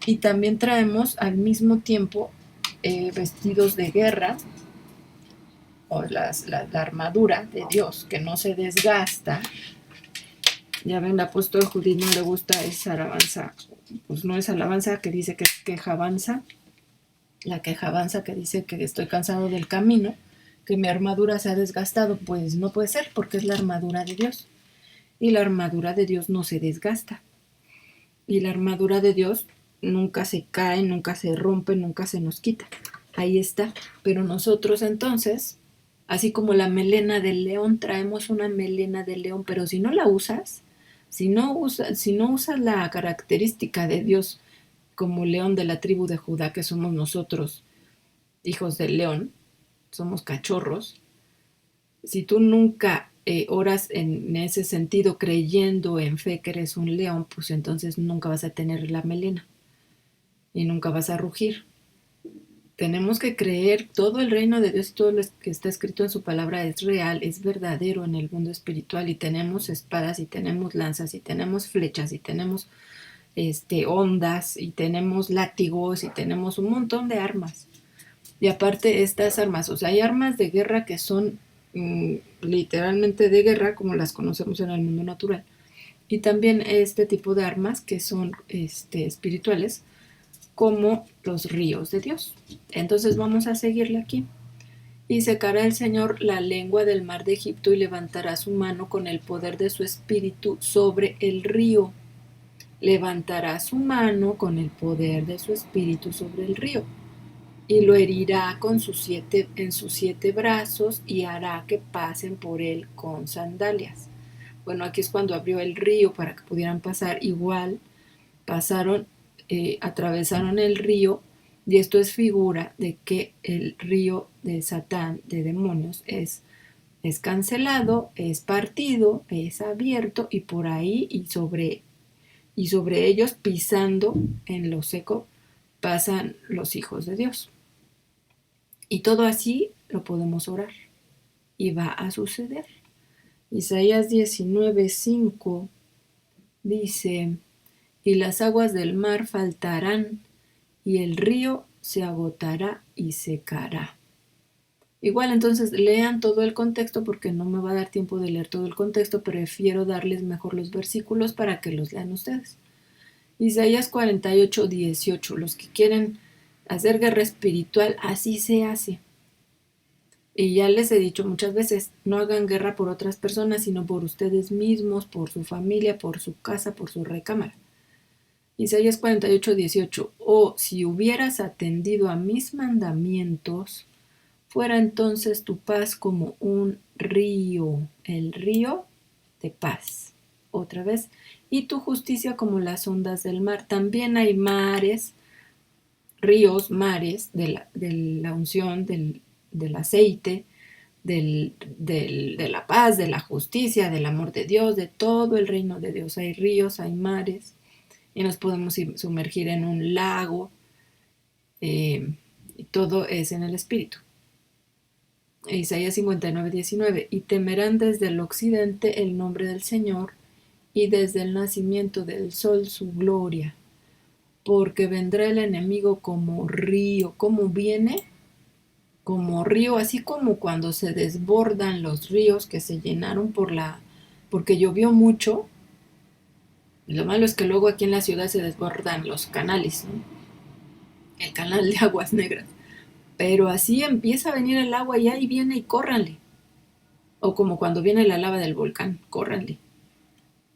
y también traemos al mismo tiempo vestidos de guerra, o la armadura de Dios que no se desgasta. Ya ven, el apóstol Judí no le gusta esa alabanza, pues no es alabanza que dice que es quejabanza, la quejabanza que dice que estoy cansado del camino, que mi armadura se ha desgastado. Pues no puede ser, porque es la armadura de Dios, y la armadura de Dios no se desgasta, y la armadura de Dios nunca se cae, nunca se rompe, nunca se nos quita, ahí está. Pero nosotros entonces, así como la melena del león, traemos una melena de león, pero si no la usas, si no usas la característica de Dios como león de la tribu de Judá, que somos nosotros, hijos del león, somos cachorros, si tú nunca oras en ese sentido, creyendo en fe que eres un león, pues entonces nunca vas a tener la melena y nunca vas a rugir. Tenemos que creer, todo el reino de Dios, todo lo que está escrito en su palabra es real, es verdadero en el mundo espiritual, y tenemos espadas, y tenemos lanzas, y tenemos flechas, y tenemos ondas, y tenemos látigos, y tenemos un montón de armas. Y aparte estas armas, o sea, hay armas de guerra que son literalmente de guerra, como las conocemos en el mundo natural, y también este tipo de armas que son espirituales, como los ríos de Dios. Entonces vamos a seguirle aquí. Y secará el Señor la lengua del mar de Egipto, y levantará su mano con el poder de su espíritu sobre el río. Levantará su mano con el poder de su espíritu sobre el río, y lo herirá en sus 7 brazos, y hará que pasen por él con sandalias. Bueno, aquí es cuando abrió el río para que pudieran pasar. Igual pasaron, atravesaron el río, y esto es figura de que el río de Satán, de demonios, es cancelado, es partido, es abierto, y por ahí y sobre ellos, pisando en lo seco, pasan los hijos de Dios. Y todo así lo podemos orar, y va a suceder. Isaías 19:5 dice: y las aguas del mar faltarán, y el río se agotará y secará. Igual, entonces lean todo el contexto, porque no me va a dar tiempo de leer todo el contexto, prefiero darles mejor los versículos para que los lean ustedes. Isaías 48:18, los que quieren hacer guerra espiritual, así se hace. Y ya les he dicho muchas veces, no hagan guerra por otras personas, sino por ustedes mismos, por su familia, por su casa, por su recámara. Isaías 48:18, si hubieras atendido a mis mandamientos, fuera entonces tu paz como un río, el río de paz. Otra vez, y tu justicia como las ondas del mar. También hay mares, ríos, mares de la unción, del aceite, de la paz, de la justicia, del amor de Dios, de todo el reino de Dios. Hay ríos, hay mares, y nos podemos sumergir en un lago, y todo es en el Espíritu. Isaías 59:19, y temerán desde el occidente el nombre del Señor, y desde el nacimiento del sol su gloria, porque vendrá el enemigo como río. ¿Cómo viene? Como río, así como cuando se desbordan los ríos que se llenaron porque llovió mucho, Lo malo es que luego aquí en la ciudad se desbordan los canales, ¿no? El canal de aguas negras. Pero así empieza a venir el agua y ahí viene y córranle. O como cuando viene la lava del volcán, córranle.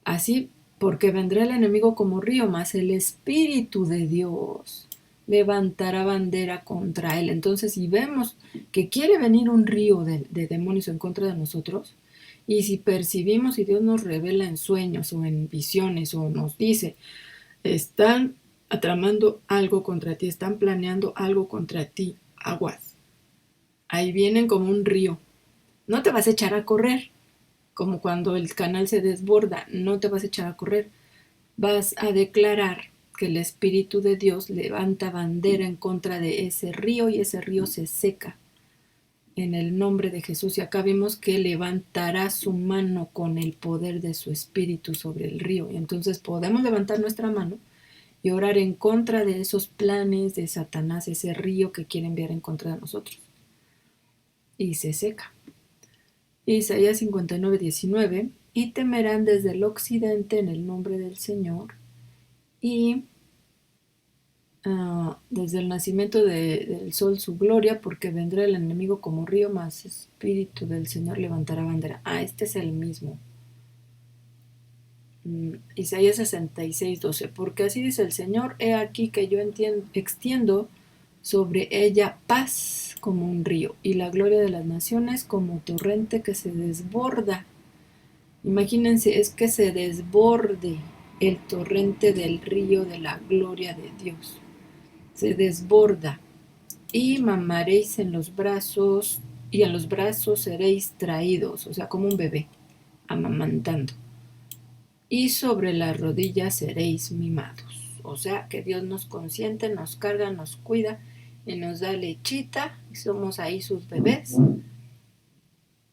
Así, porque vendrá el enemigo como río, mas el Espíritu de Dios levantará bandera contra él. Entonces, si vemos que quiere venir un río de demonios en contra de nosotros, y si percibimos y Dios nos revela en sueños o en visiones o nos dice, están tramando algo contra ti, están planeando algo contra ti, aguas. Ahí vienen como un río. No te vas a echar a correr, como cuando el canal se desborda, no te vas a echar a correr. Vas a declarar que el Espíritu de Dios levanta bandera en contra de ese río y ese río se seca en el nombre de Jesús. Y acá vimos que levantará su mano con el poder de su Espíritu sobre el río. Y entonces podemos levantar nuestra mano y orar en contra de esos planes de Satanás, ese río que quiere enviar en contra de nosotros. Y se seca. Isaías 59:19, y temerán desde el occidente en el nombre del Señor, y desde el nacimiento del sol su gloria, porque vendrá el enemigo como río, mas Espíritu del Señor levantará bandera. Este es el mismo. Isaías 66:12, porque así dice el Señor, he aquí que yo extiendo sobre ella paz como un río, y la gloria de las naciones como torrente que se desborda. Imagínense, es que se desborde el torrente del río de la gloria de Dios. Se desborda. Y mamaréis en los brazos, y en los brazos seréis traídos, o sea, como un bebé, amamantando. Y sobre las rodillas seréis mimados. O sea, que Dios nos consiente, nos carga, nos cuida y nos da lechita, y somos ahí sus bebés.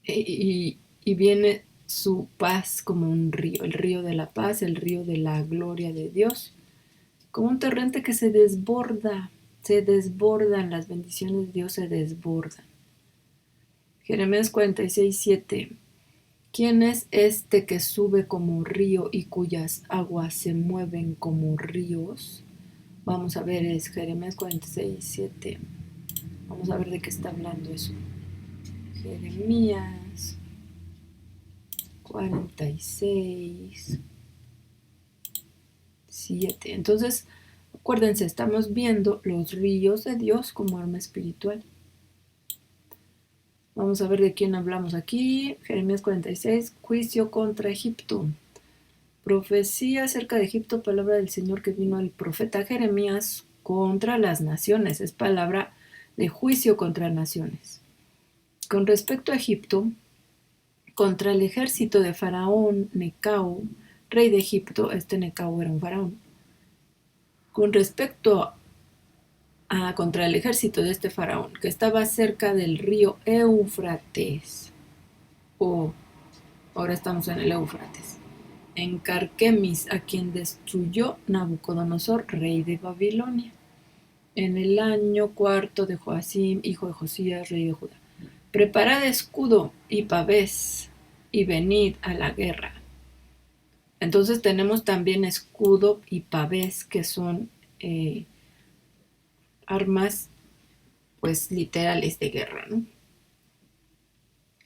Y viene su paz como un río, el río de la paz, el río de la gloria de Dios, como un torrente que se desbordan, las bendiciones de Dios se desbordan. Jeremías 46:7. ¿Quién es este que sube como río y cuyas aguas se mueven como ríos? Vamos a ver, es Jeremías 46:7. Vamos a ver de qué está hablando eso. Jeremías 46:7. Entonces, acuérdense, estamos viendo los ríos de Dios como arma espiritual. Vamos a ver de quién hablamos aquí. Jeremías 46, juicio contra Egipto. Profecía acerca de Egipto, palabra del Señor que vino al profeta Jeremías contra las naciones. Es palabra de juicio contra naciones. Con respecto a Egipto, contra el ejército de Faraón Necao, rey de Egipto, este Necao era un faraón. Con respecto contra el ejército de este faraón, que estaba cerca del río Éufrates, ahora estamos en el Éufrates, en Carquemis, a quien destruyó Nabucodonosor, rey de Babilonia, en el año 4 de Joacim, hijo de Josías, rey de Judá. Preparad escudo y pavés, y venid a la guerra. Entonces tenemos también escudo y pavés, que son armas pues literales de guerra, ¿no?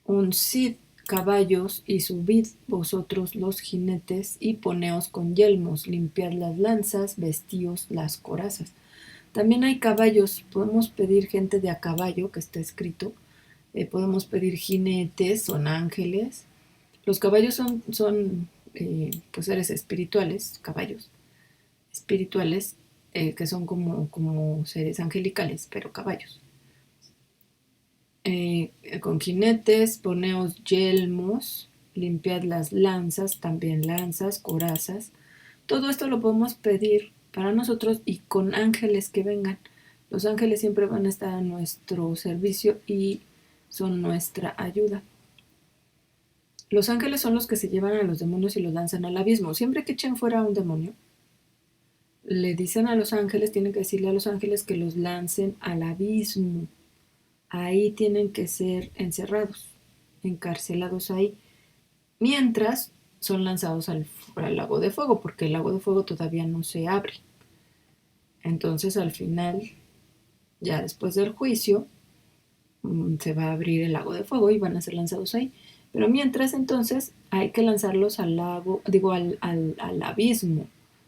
Uncid caballos y subid vosotros los jinetes y poneos con yelmos, limpiad las lanzas, vestíos las corazas. También hay caballos, podemos pedir gente de a caballo, que está escrito, podemos pedir jinetes, son ángeles. Los caballos son pues seres espirituales, caballos espirituales, que son como seres angelicales, pero caballos. Con jinetes, poneos yelmos, limpiad las lanzas, también lanzas, corazas. Todo esto lo podemos pedir para nosotros y con ángeles que vengan. Los ángeles siempre van a estar a nuestro servicio y son nuestra ayuda. Los ángeles son los que se llevan a los demonios y los lanzan al abismo. Siempre que echen fuera a un demonio, le dicen a los ángeles, tienen que decirle a los ángeles que los lancen al abismo. Ahí tienen que ser encerrados, encarcelados ahí. Mientras son lanzados al lago de fuego, porque el lago de fuego todavía no se abre. Entonces al final, ya después del juicio, se va a abrir el lago de fuego y van a ser lanzados ahí. Pero mientras, entonces hay que lanzarlos al lago, digo, al abismo,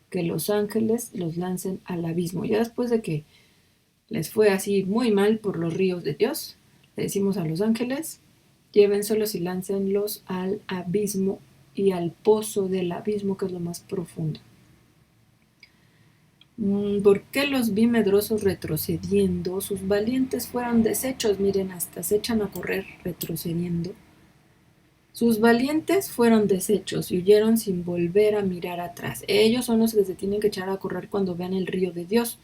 que los ángeles los lancen al abismo. Ya después de que les fue así muy mal por los ríos de Dios, le decimos a los ángeles, llévenselos y láncenlos al abismo y al pozo del abismo, que es lo más profundo. ¿Por qué los vi medrosos retrocediendo? Sus valientes fueron deshechos. Miren, hasta se echan a correr retrocediendo. Sus valientes fueron deshechos y huyeron sin volver a mirar atrás. Ellos son los que se tienen que echar a correr cuando vean el río de Dios,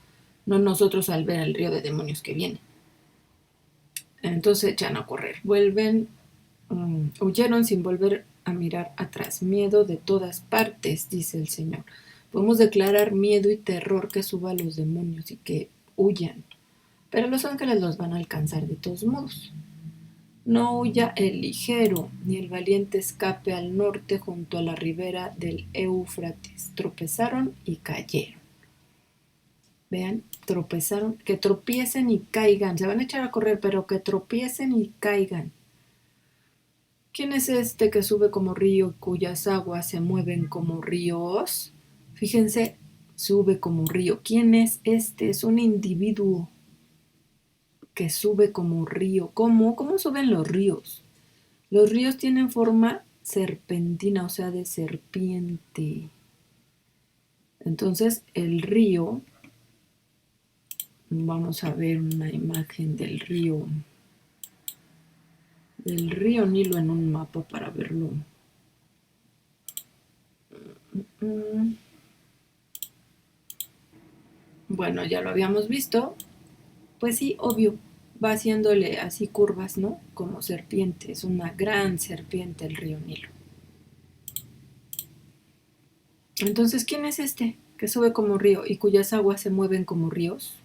no nosotros al ver el río de demonios que viene. Entonces se echan a correr. Huyeron sin volver a mirar atrás. Miedo de todas partes, dice el Señor. Podemos declarar miedo y terror que suba a los demonios y que huyan. Pero los ángeles los van a alcanzar de todos modos. No huya el ligero, ni el valiente escape al norte junto a la ribera del Éufrates. Tropezaron y cayeron. Vean, tropezaron, que tropiecen y caigan. Se van a echar a correr, pero que tropiecen y caigan. ¿Quién es este que sube como río y cuyas aguas se mueven como ríos? Fíjense, sube como río. ¿Quién es este? Es un individuo que sube como río. ¿Cómo? ¿Cómo suben los ríos? Los ríos tienen forma serpentina, o sea, de serpiente. Entonces, el río, vamos a ver una imagen del río Nilo en un mapa para verlo. Bueno, ya lo habíamos visto. Pues sí, obvio, va haciéndole así curvas, ¿no? Como serpiente, es una gran serpiente el río Nilo. Entonces, ¿quién es este que sube como río y cuyas aguas se mueven como ríos?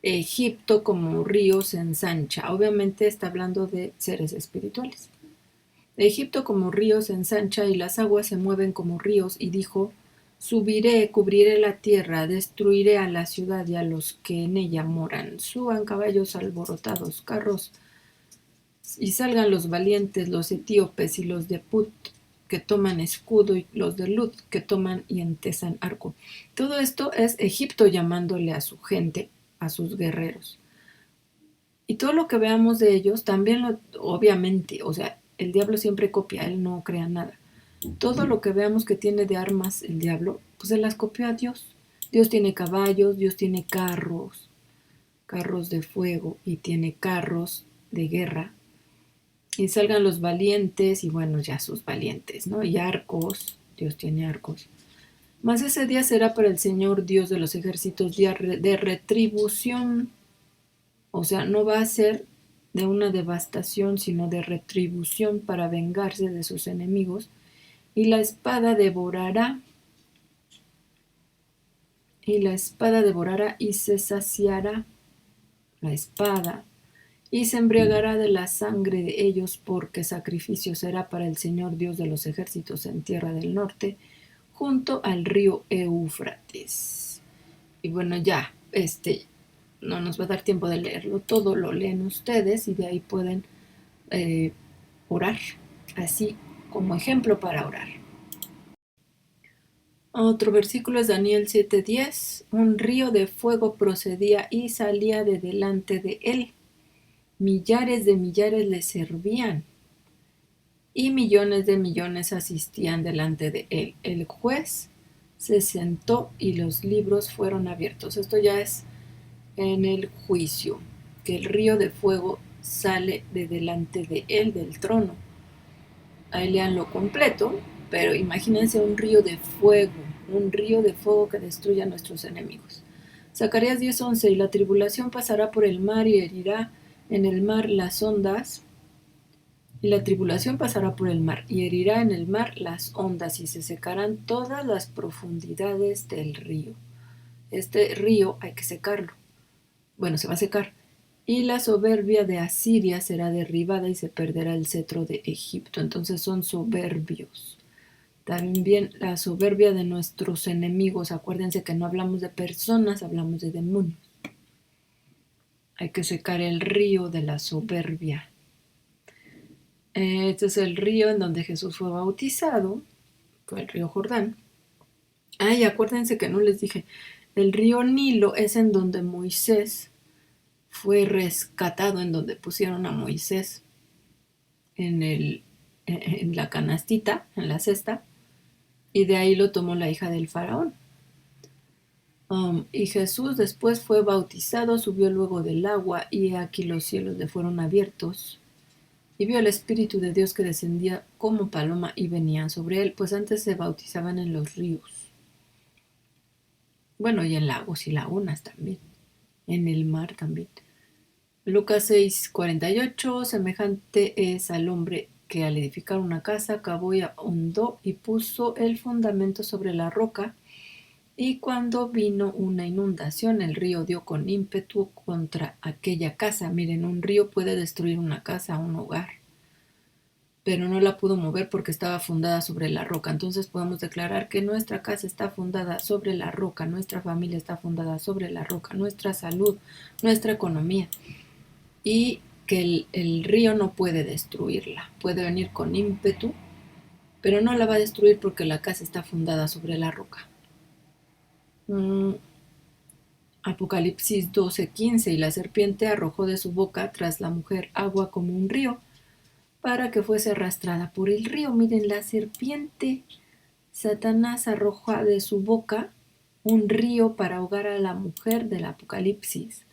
Egipto como río se ensancha. Obviamente está hablando de seres espirituales. Egipto como río se ensancha y las aguas se mueven como ríos, y dijo: subiré, cubriré la tierra, destruiré a la ciudad y a los que en ella moran. Suban caballos alborotados, carros, y salgan los valientes, los etíopes y los de Put, que toman escudo, y los de Lut, que toman y entesan arco. Todo esto es Egipto llamándole a su gente, a sus guerreros. Y todo lo que veamos de ellos, también obviamente, o sea, el diablo siempre copia, él no crea nada. Todo lo que veamos que tiene de armas el diablo, pues se las copió a Dios. Dios tiene caballos, Dios tiene carros de fuego, y tiene carros de guerra. Y salgan los valientes, y bueno, ya sus valientes, ¿no? Y arcos, Dios tiene arcos. Mas ese día será para el Señor Dios de los ejércitos día de retribución. O sea, no va a ser de una devastación, sino de retribución para vengarse de sus enemigos. Y la espada devorará, y se saciará la espada, y se embriagará de la sangre de ellos, porque sacrificio será para el Señor Dios de los ejércitos en tierra del norte, junto al río Éufrates. Y bueno, ya, no nos va a dar tiempo de leerlo todo, lo leen ustedes y de ahí pueden orar, así como ejemplo para orar. Otro versículo es Daniel 7:10. Un río de fuego procedía y salía de delante de él. Millares de millares le servían y millones de millones asistían delante de él. El juez se sentó y los libros fueron abiertos. Esto ya es en el juicio, que el río de fuego sale de delante de él, del trono. Ahí leanlo completo, pero imagínense un río de fuego que destruye a nuestros enemigos. Zacarías 10:11, y la tribulación pasará por el mar y herirá en el mar las ondas, y la tribulación pasará por el mar y herirá en el mar las ondas, y se secarán todas las profundidades del río. Este río hay que secarlo. Bueno, se va a secar. Y la soberbia de Asiria será derribada y se perderá el cetro de Egipto. Entonces son soberbios. También la soberbia de nuestros enemigos. Acuérdense que no hablamos de personas, hablamos de demonios. Hay que secar el río de la soberbia. Este es el río en donde Jesús fue bautizado. Fue el río Jordán. Y acuérdense que no les dije. El río Nilo es en donde Moisés fue rescatado, en donde pusieron a Moisés en la canastita, en la cesta, y de ahí lo tomó la hija del faraón. Y Jesús después fue bautizado, subió luego del agua, y aquí los cielos le fueron abiertos, y vio el Espíritu de Dios que descendía como paloma y venía sobre él. Pues antes se bautizaban en los ríos, bueno, y en lagos y lagunas también, en el mar también. Lucas 6:48, semejante es al hombre que al edificar una casa cavó y ahondó y puso el fundamento sobre la roca, y cuando vino una inundación, el río dio con ímpetu contra aquella casa. Miren, un río puede destruir una casa, un hogar, pero no la pudo mover porque estaba fundada sobre la roca. Entonces podemos declarar que nuestra casa está fundada sobre la roca, nuestra familia está fundada sobre la roca, nuestra salud, nuestra economía, y que el río no puede destruirla. Puede venir con ímpetu, pero no la va a destruir porque la casa está fundada sobre la roca. Apocalipsis 12:15, y la serpiente arrojó de su boca tras la mujer agua como un río, para que fuese arrastrada por el río. Miren, la serpiente, Satanás arroja de su boca un río para ahogar a la mujer del Apocalipsis.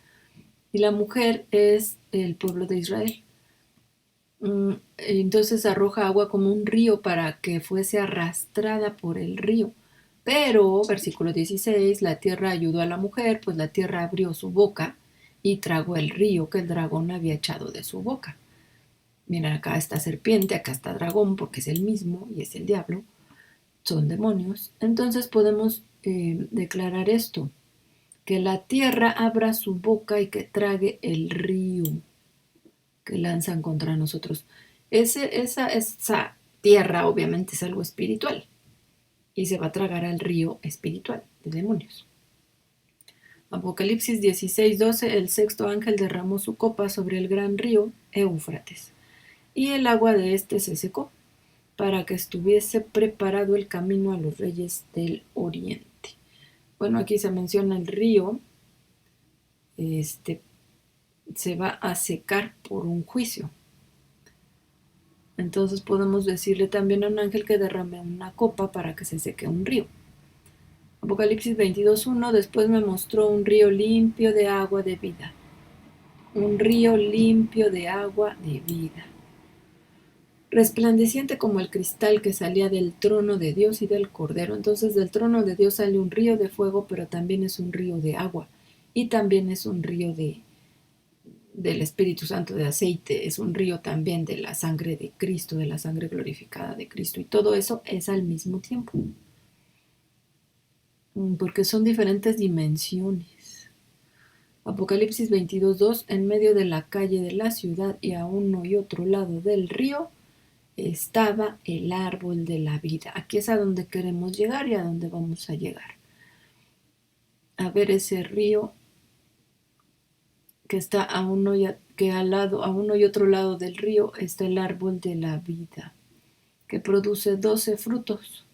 Y la mujer es el pueblo de Israel. Entonces arroja agua como un río para que fuese arrastrada por el río. Pero, versículo 16, la tierra ayudó a la mujer, pues la tierra abrió su boca y tragó el río que el dragón había echado de su boca. Miren, acá está serpiente, acá está dragón, porque es el mismo y es el diablo, son demonios. Entonces podemos declarar esto, que la tierra abra su boca y que trague el río que lanzan contra nosotros. Esa tierra obviamente es algo espiritual y se va a tragar al río espiritual de demonios. Apocalipsis 16:12, el sexto ángel derramó su copa sobre el gran río Éufrates, y el agua de éste se secó, para que estuviese preparado el camino a los reyes del oriente. Bueno, aquí se menciona el río, se va a secar por un juicio. Entonces podemos decirle también a un ángel que derrame una copa para que se seque un río. Apocalipsis 22:1, después me mostró un río limpio de agua de vida. Un río limpio de agua de vida, resplandeciente como el cristal, que salía del trono de Dios y del Cordero. Entonces del trono de Dios sale un río de fuego, pero también es un río de agua, y también es un río del Espíritu Santo, de aceite, es un río también de la sangre de Cristo, de la sangre glorificada de Cristo, y todo eso es al mismo tiempo, porque son diferentes dimensiones. Apocalipsis 22:2, en medio de la calle de la ciudad y a uno y otro lado del río estaba el árbol de la vida. Aquí es a donde queremos llegar y a donde vamos a llegar. A ver ese río que está a uno y otro lado del río está el árbol de la vida, que produce 12 frutos,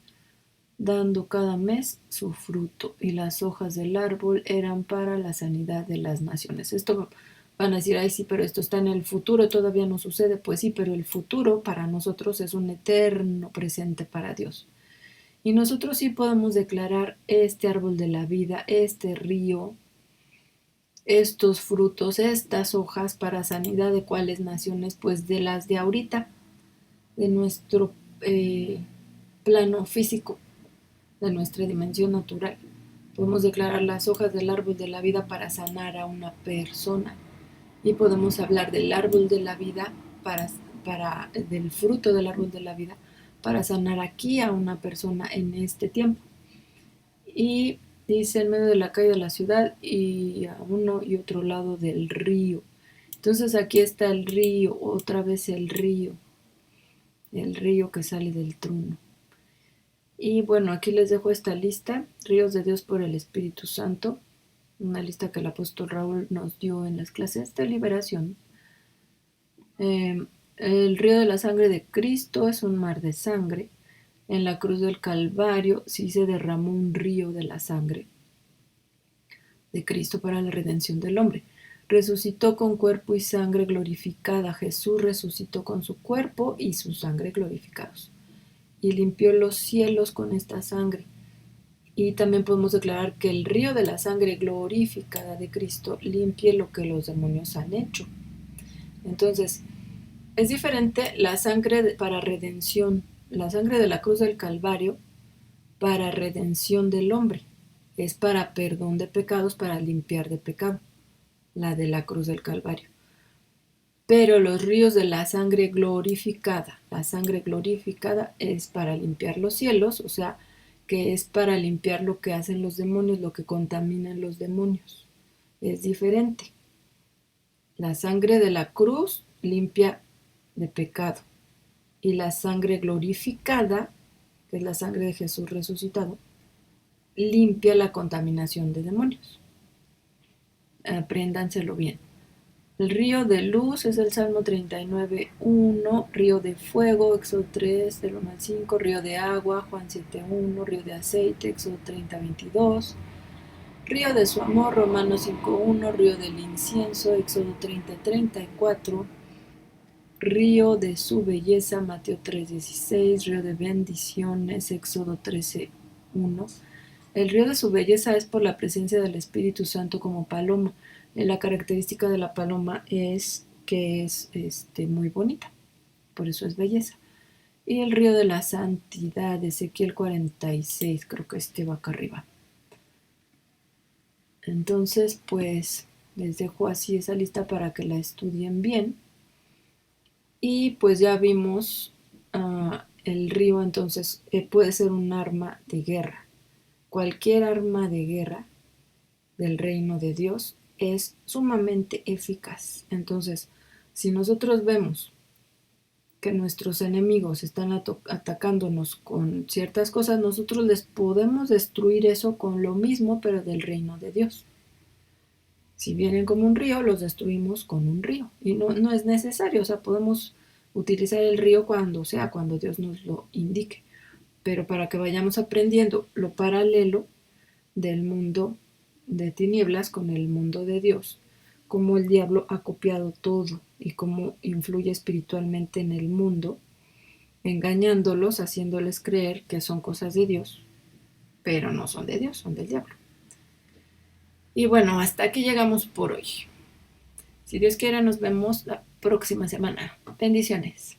dando cada mes su fruto, y las hojas del árbol eran para la sanidad de las naciones. Esto van a decir, ay sí, pero esto está en el futuro, todavía no sucede. Pues sí, pero el futuro para nosotros es un eterno presente para Dios. Y nosotros sí podemos declarar este árbol de la vida, este río, estos frutos, estas hojas para sanidad de cuáles naciones, pues de las de ahorita, de nuestro plano físico, de nuestra dimensión natural. Podemos declarar las hojas del árbol de la vida para sanar a una persona, y podemos hablar del árbol de la vida del fruto del árbol de la vida para sanar aquí a una persona en este tiempo. Y dice, en medio de la calle de la ciudad y a uno y otro lado del río. Entonces aquí está el río, otra vez el río que sale del trono. Y bueno, aquí les dejo esta lista, ríos de Dios por el Espíritu Santo, una lista que el apóstol Raúl nos dio en las clases de liberación. El río de la sangre de Cristo es un mar de sangre. En la cruz del Calvario sí se derramó un río de la sangre de Cristo para la redención del hombre. Resucitó con cuerpo y sangre glorificada. Jesús resucitó con su cuerpo y su sangre glorificados. Y limpió los cielos con esta sangre. Y también podemos declarar que el río de la sangre glorificada de Cristo limpie lo que los demonios han hecho. Entonces, es diferente la sangre para redención, la sangre de la cruz del Calvario para redención del hombre. Es para perdón de pecados, para limpiar de pecado, la de la cruz del Calvario. Pero los ríos de la sangre glorificada es para limpiar los cielos, o sea, que es para limpiar lo que hacen los demonios, lo que contaminan los demonios. Es diferente. La sangre de la cruz limpia de pecado. Y la sangre glorificada, que es la sangre de Jesús resucitado, limpia la contaminación de demonios. Apréndanselo bien. El río de luz es el Salmo 39:1, río de fuego, Éxodo 3, del 1 al 5, río de agua, Juan 7:1, río de aceite, Éxodo 30:22, río de su amor, Romanos 5:1, río del incienso, Éxodo 30:34, río de su belleza, Mateo 3:16, río de bendiciones, Éxodo 13:1. El río de su belleza es por la presencia del Espíritu Santo como paloma. La característica de la paloma es que es muy bonita, por eso es belleza. Y el río de la santidad, Ezequiel 46, creo que va acá arriba. Entonces, pues les dejo así esa lista para que la estudien bien. Y pues ya vimos el río, entonces puede ser un arma de guerra. Cualquier arma de guerra del reino de Dios es sumamente eficaz. Entonces, si nosotros vemos que nuestros enemigos están atacándonos con ciertas cosas, nosotros les podemos destruir eso con lo mismo, pero del reino de Dios. Si vienen como un río, los destruimos con un río. Y no es necesario, o sea, podemos utilizar el río cuando Dios nos lo indique. Pero para que vayamos aprendiendo lo paralelo del mundo de tinieblas con el mundo de Dios, cómo el diablo ha copiado todo y cómo influye espiritualmente en el mundo, engañándolos, haciéndoles creer que son cosas de Dios, pero no son de Dios, son del diablo. Y bueno, hasta aquí llegamos por hoy. Si Dios quiere, nos vemos la próxima semana. Bendiciones.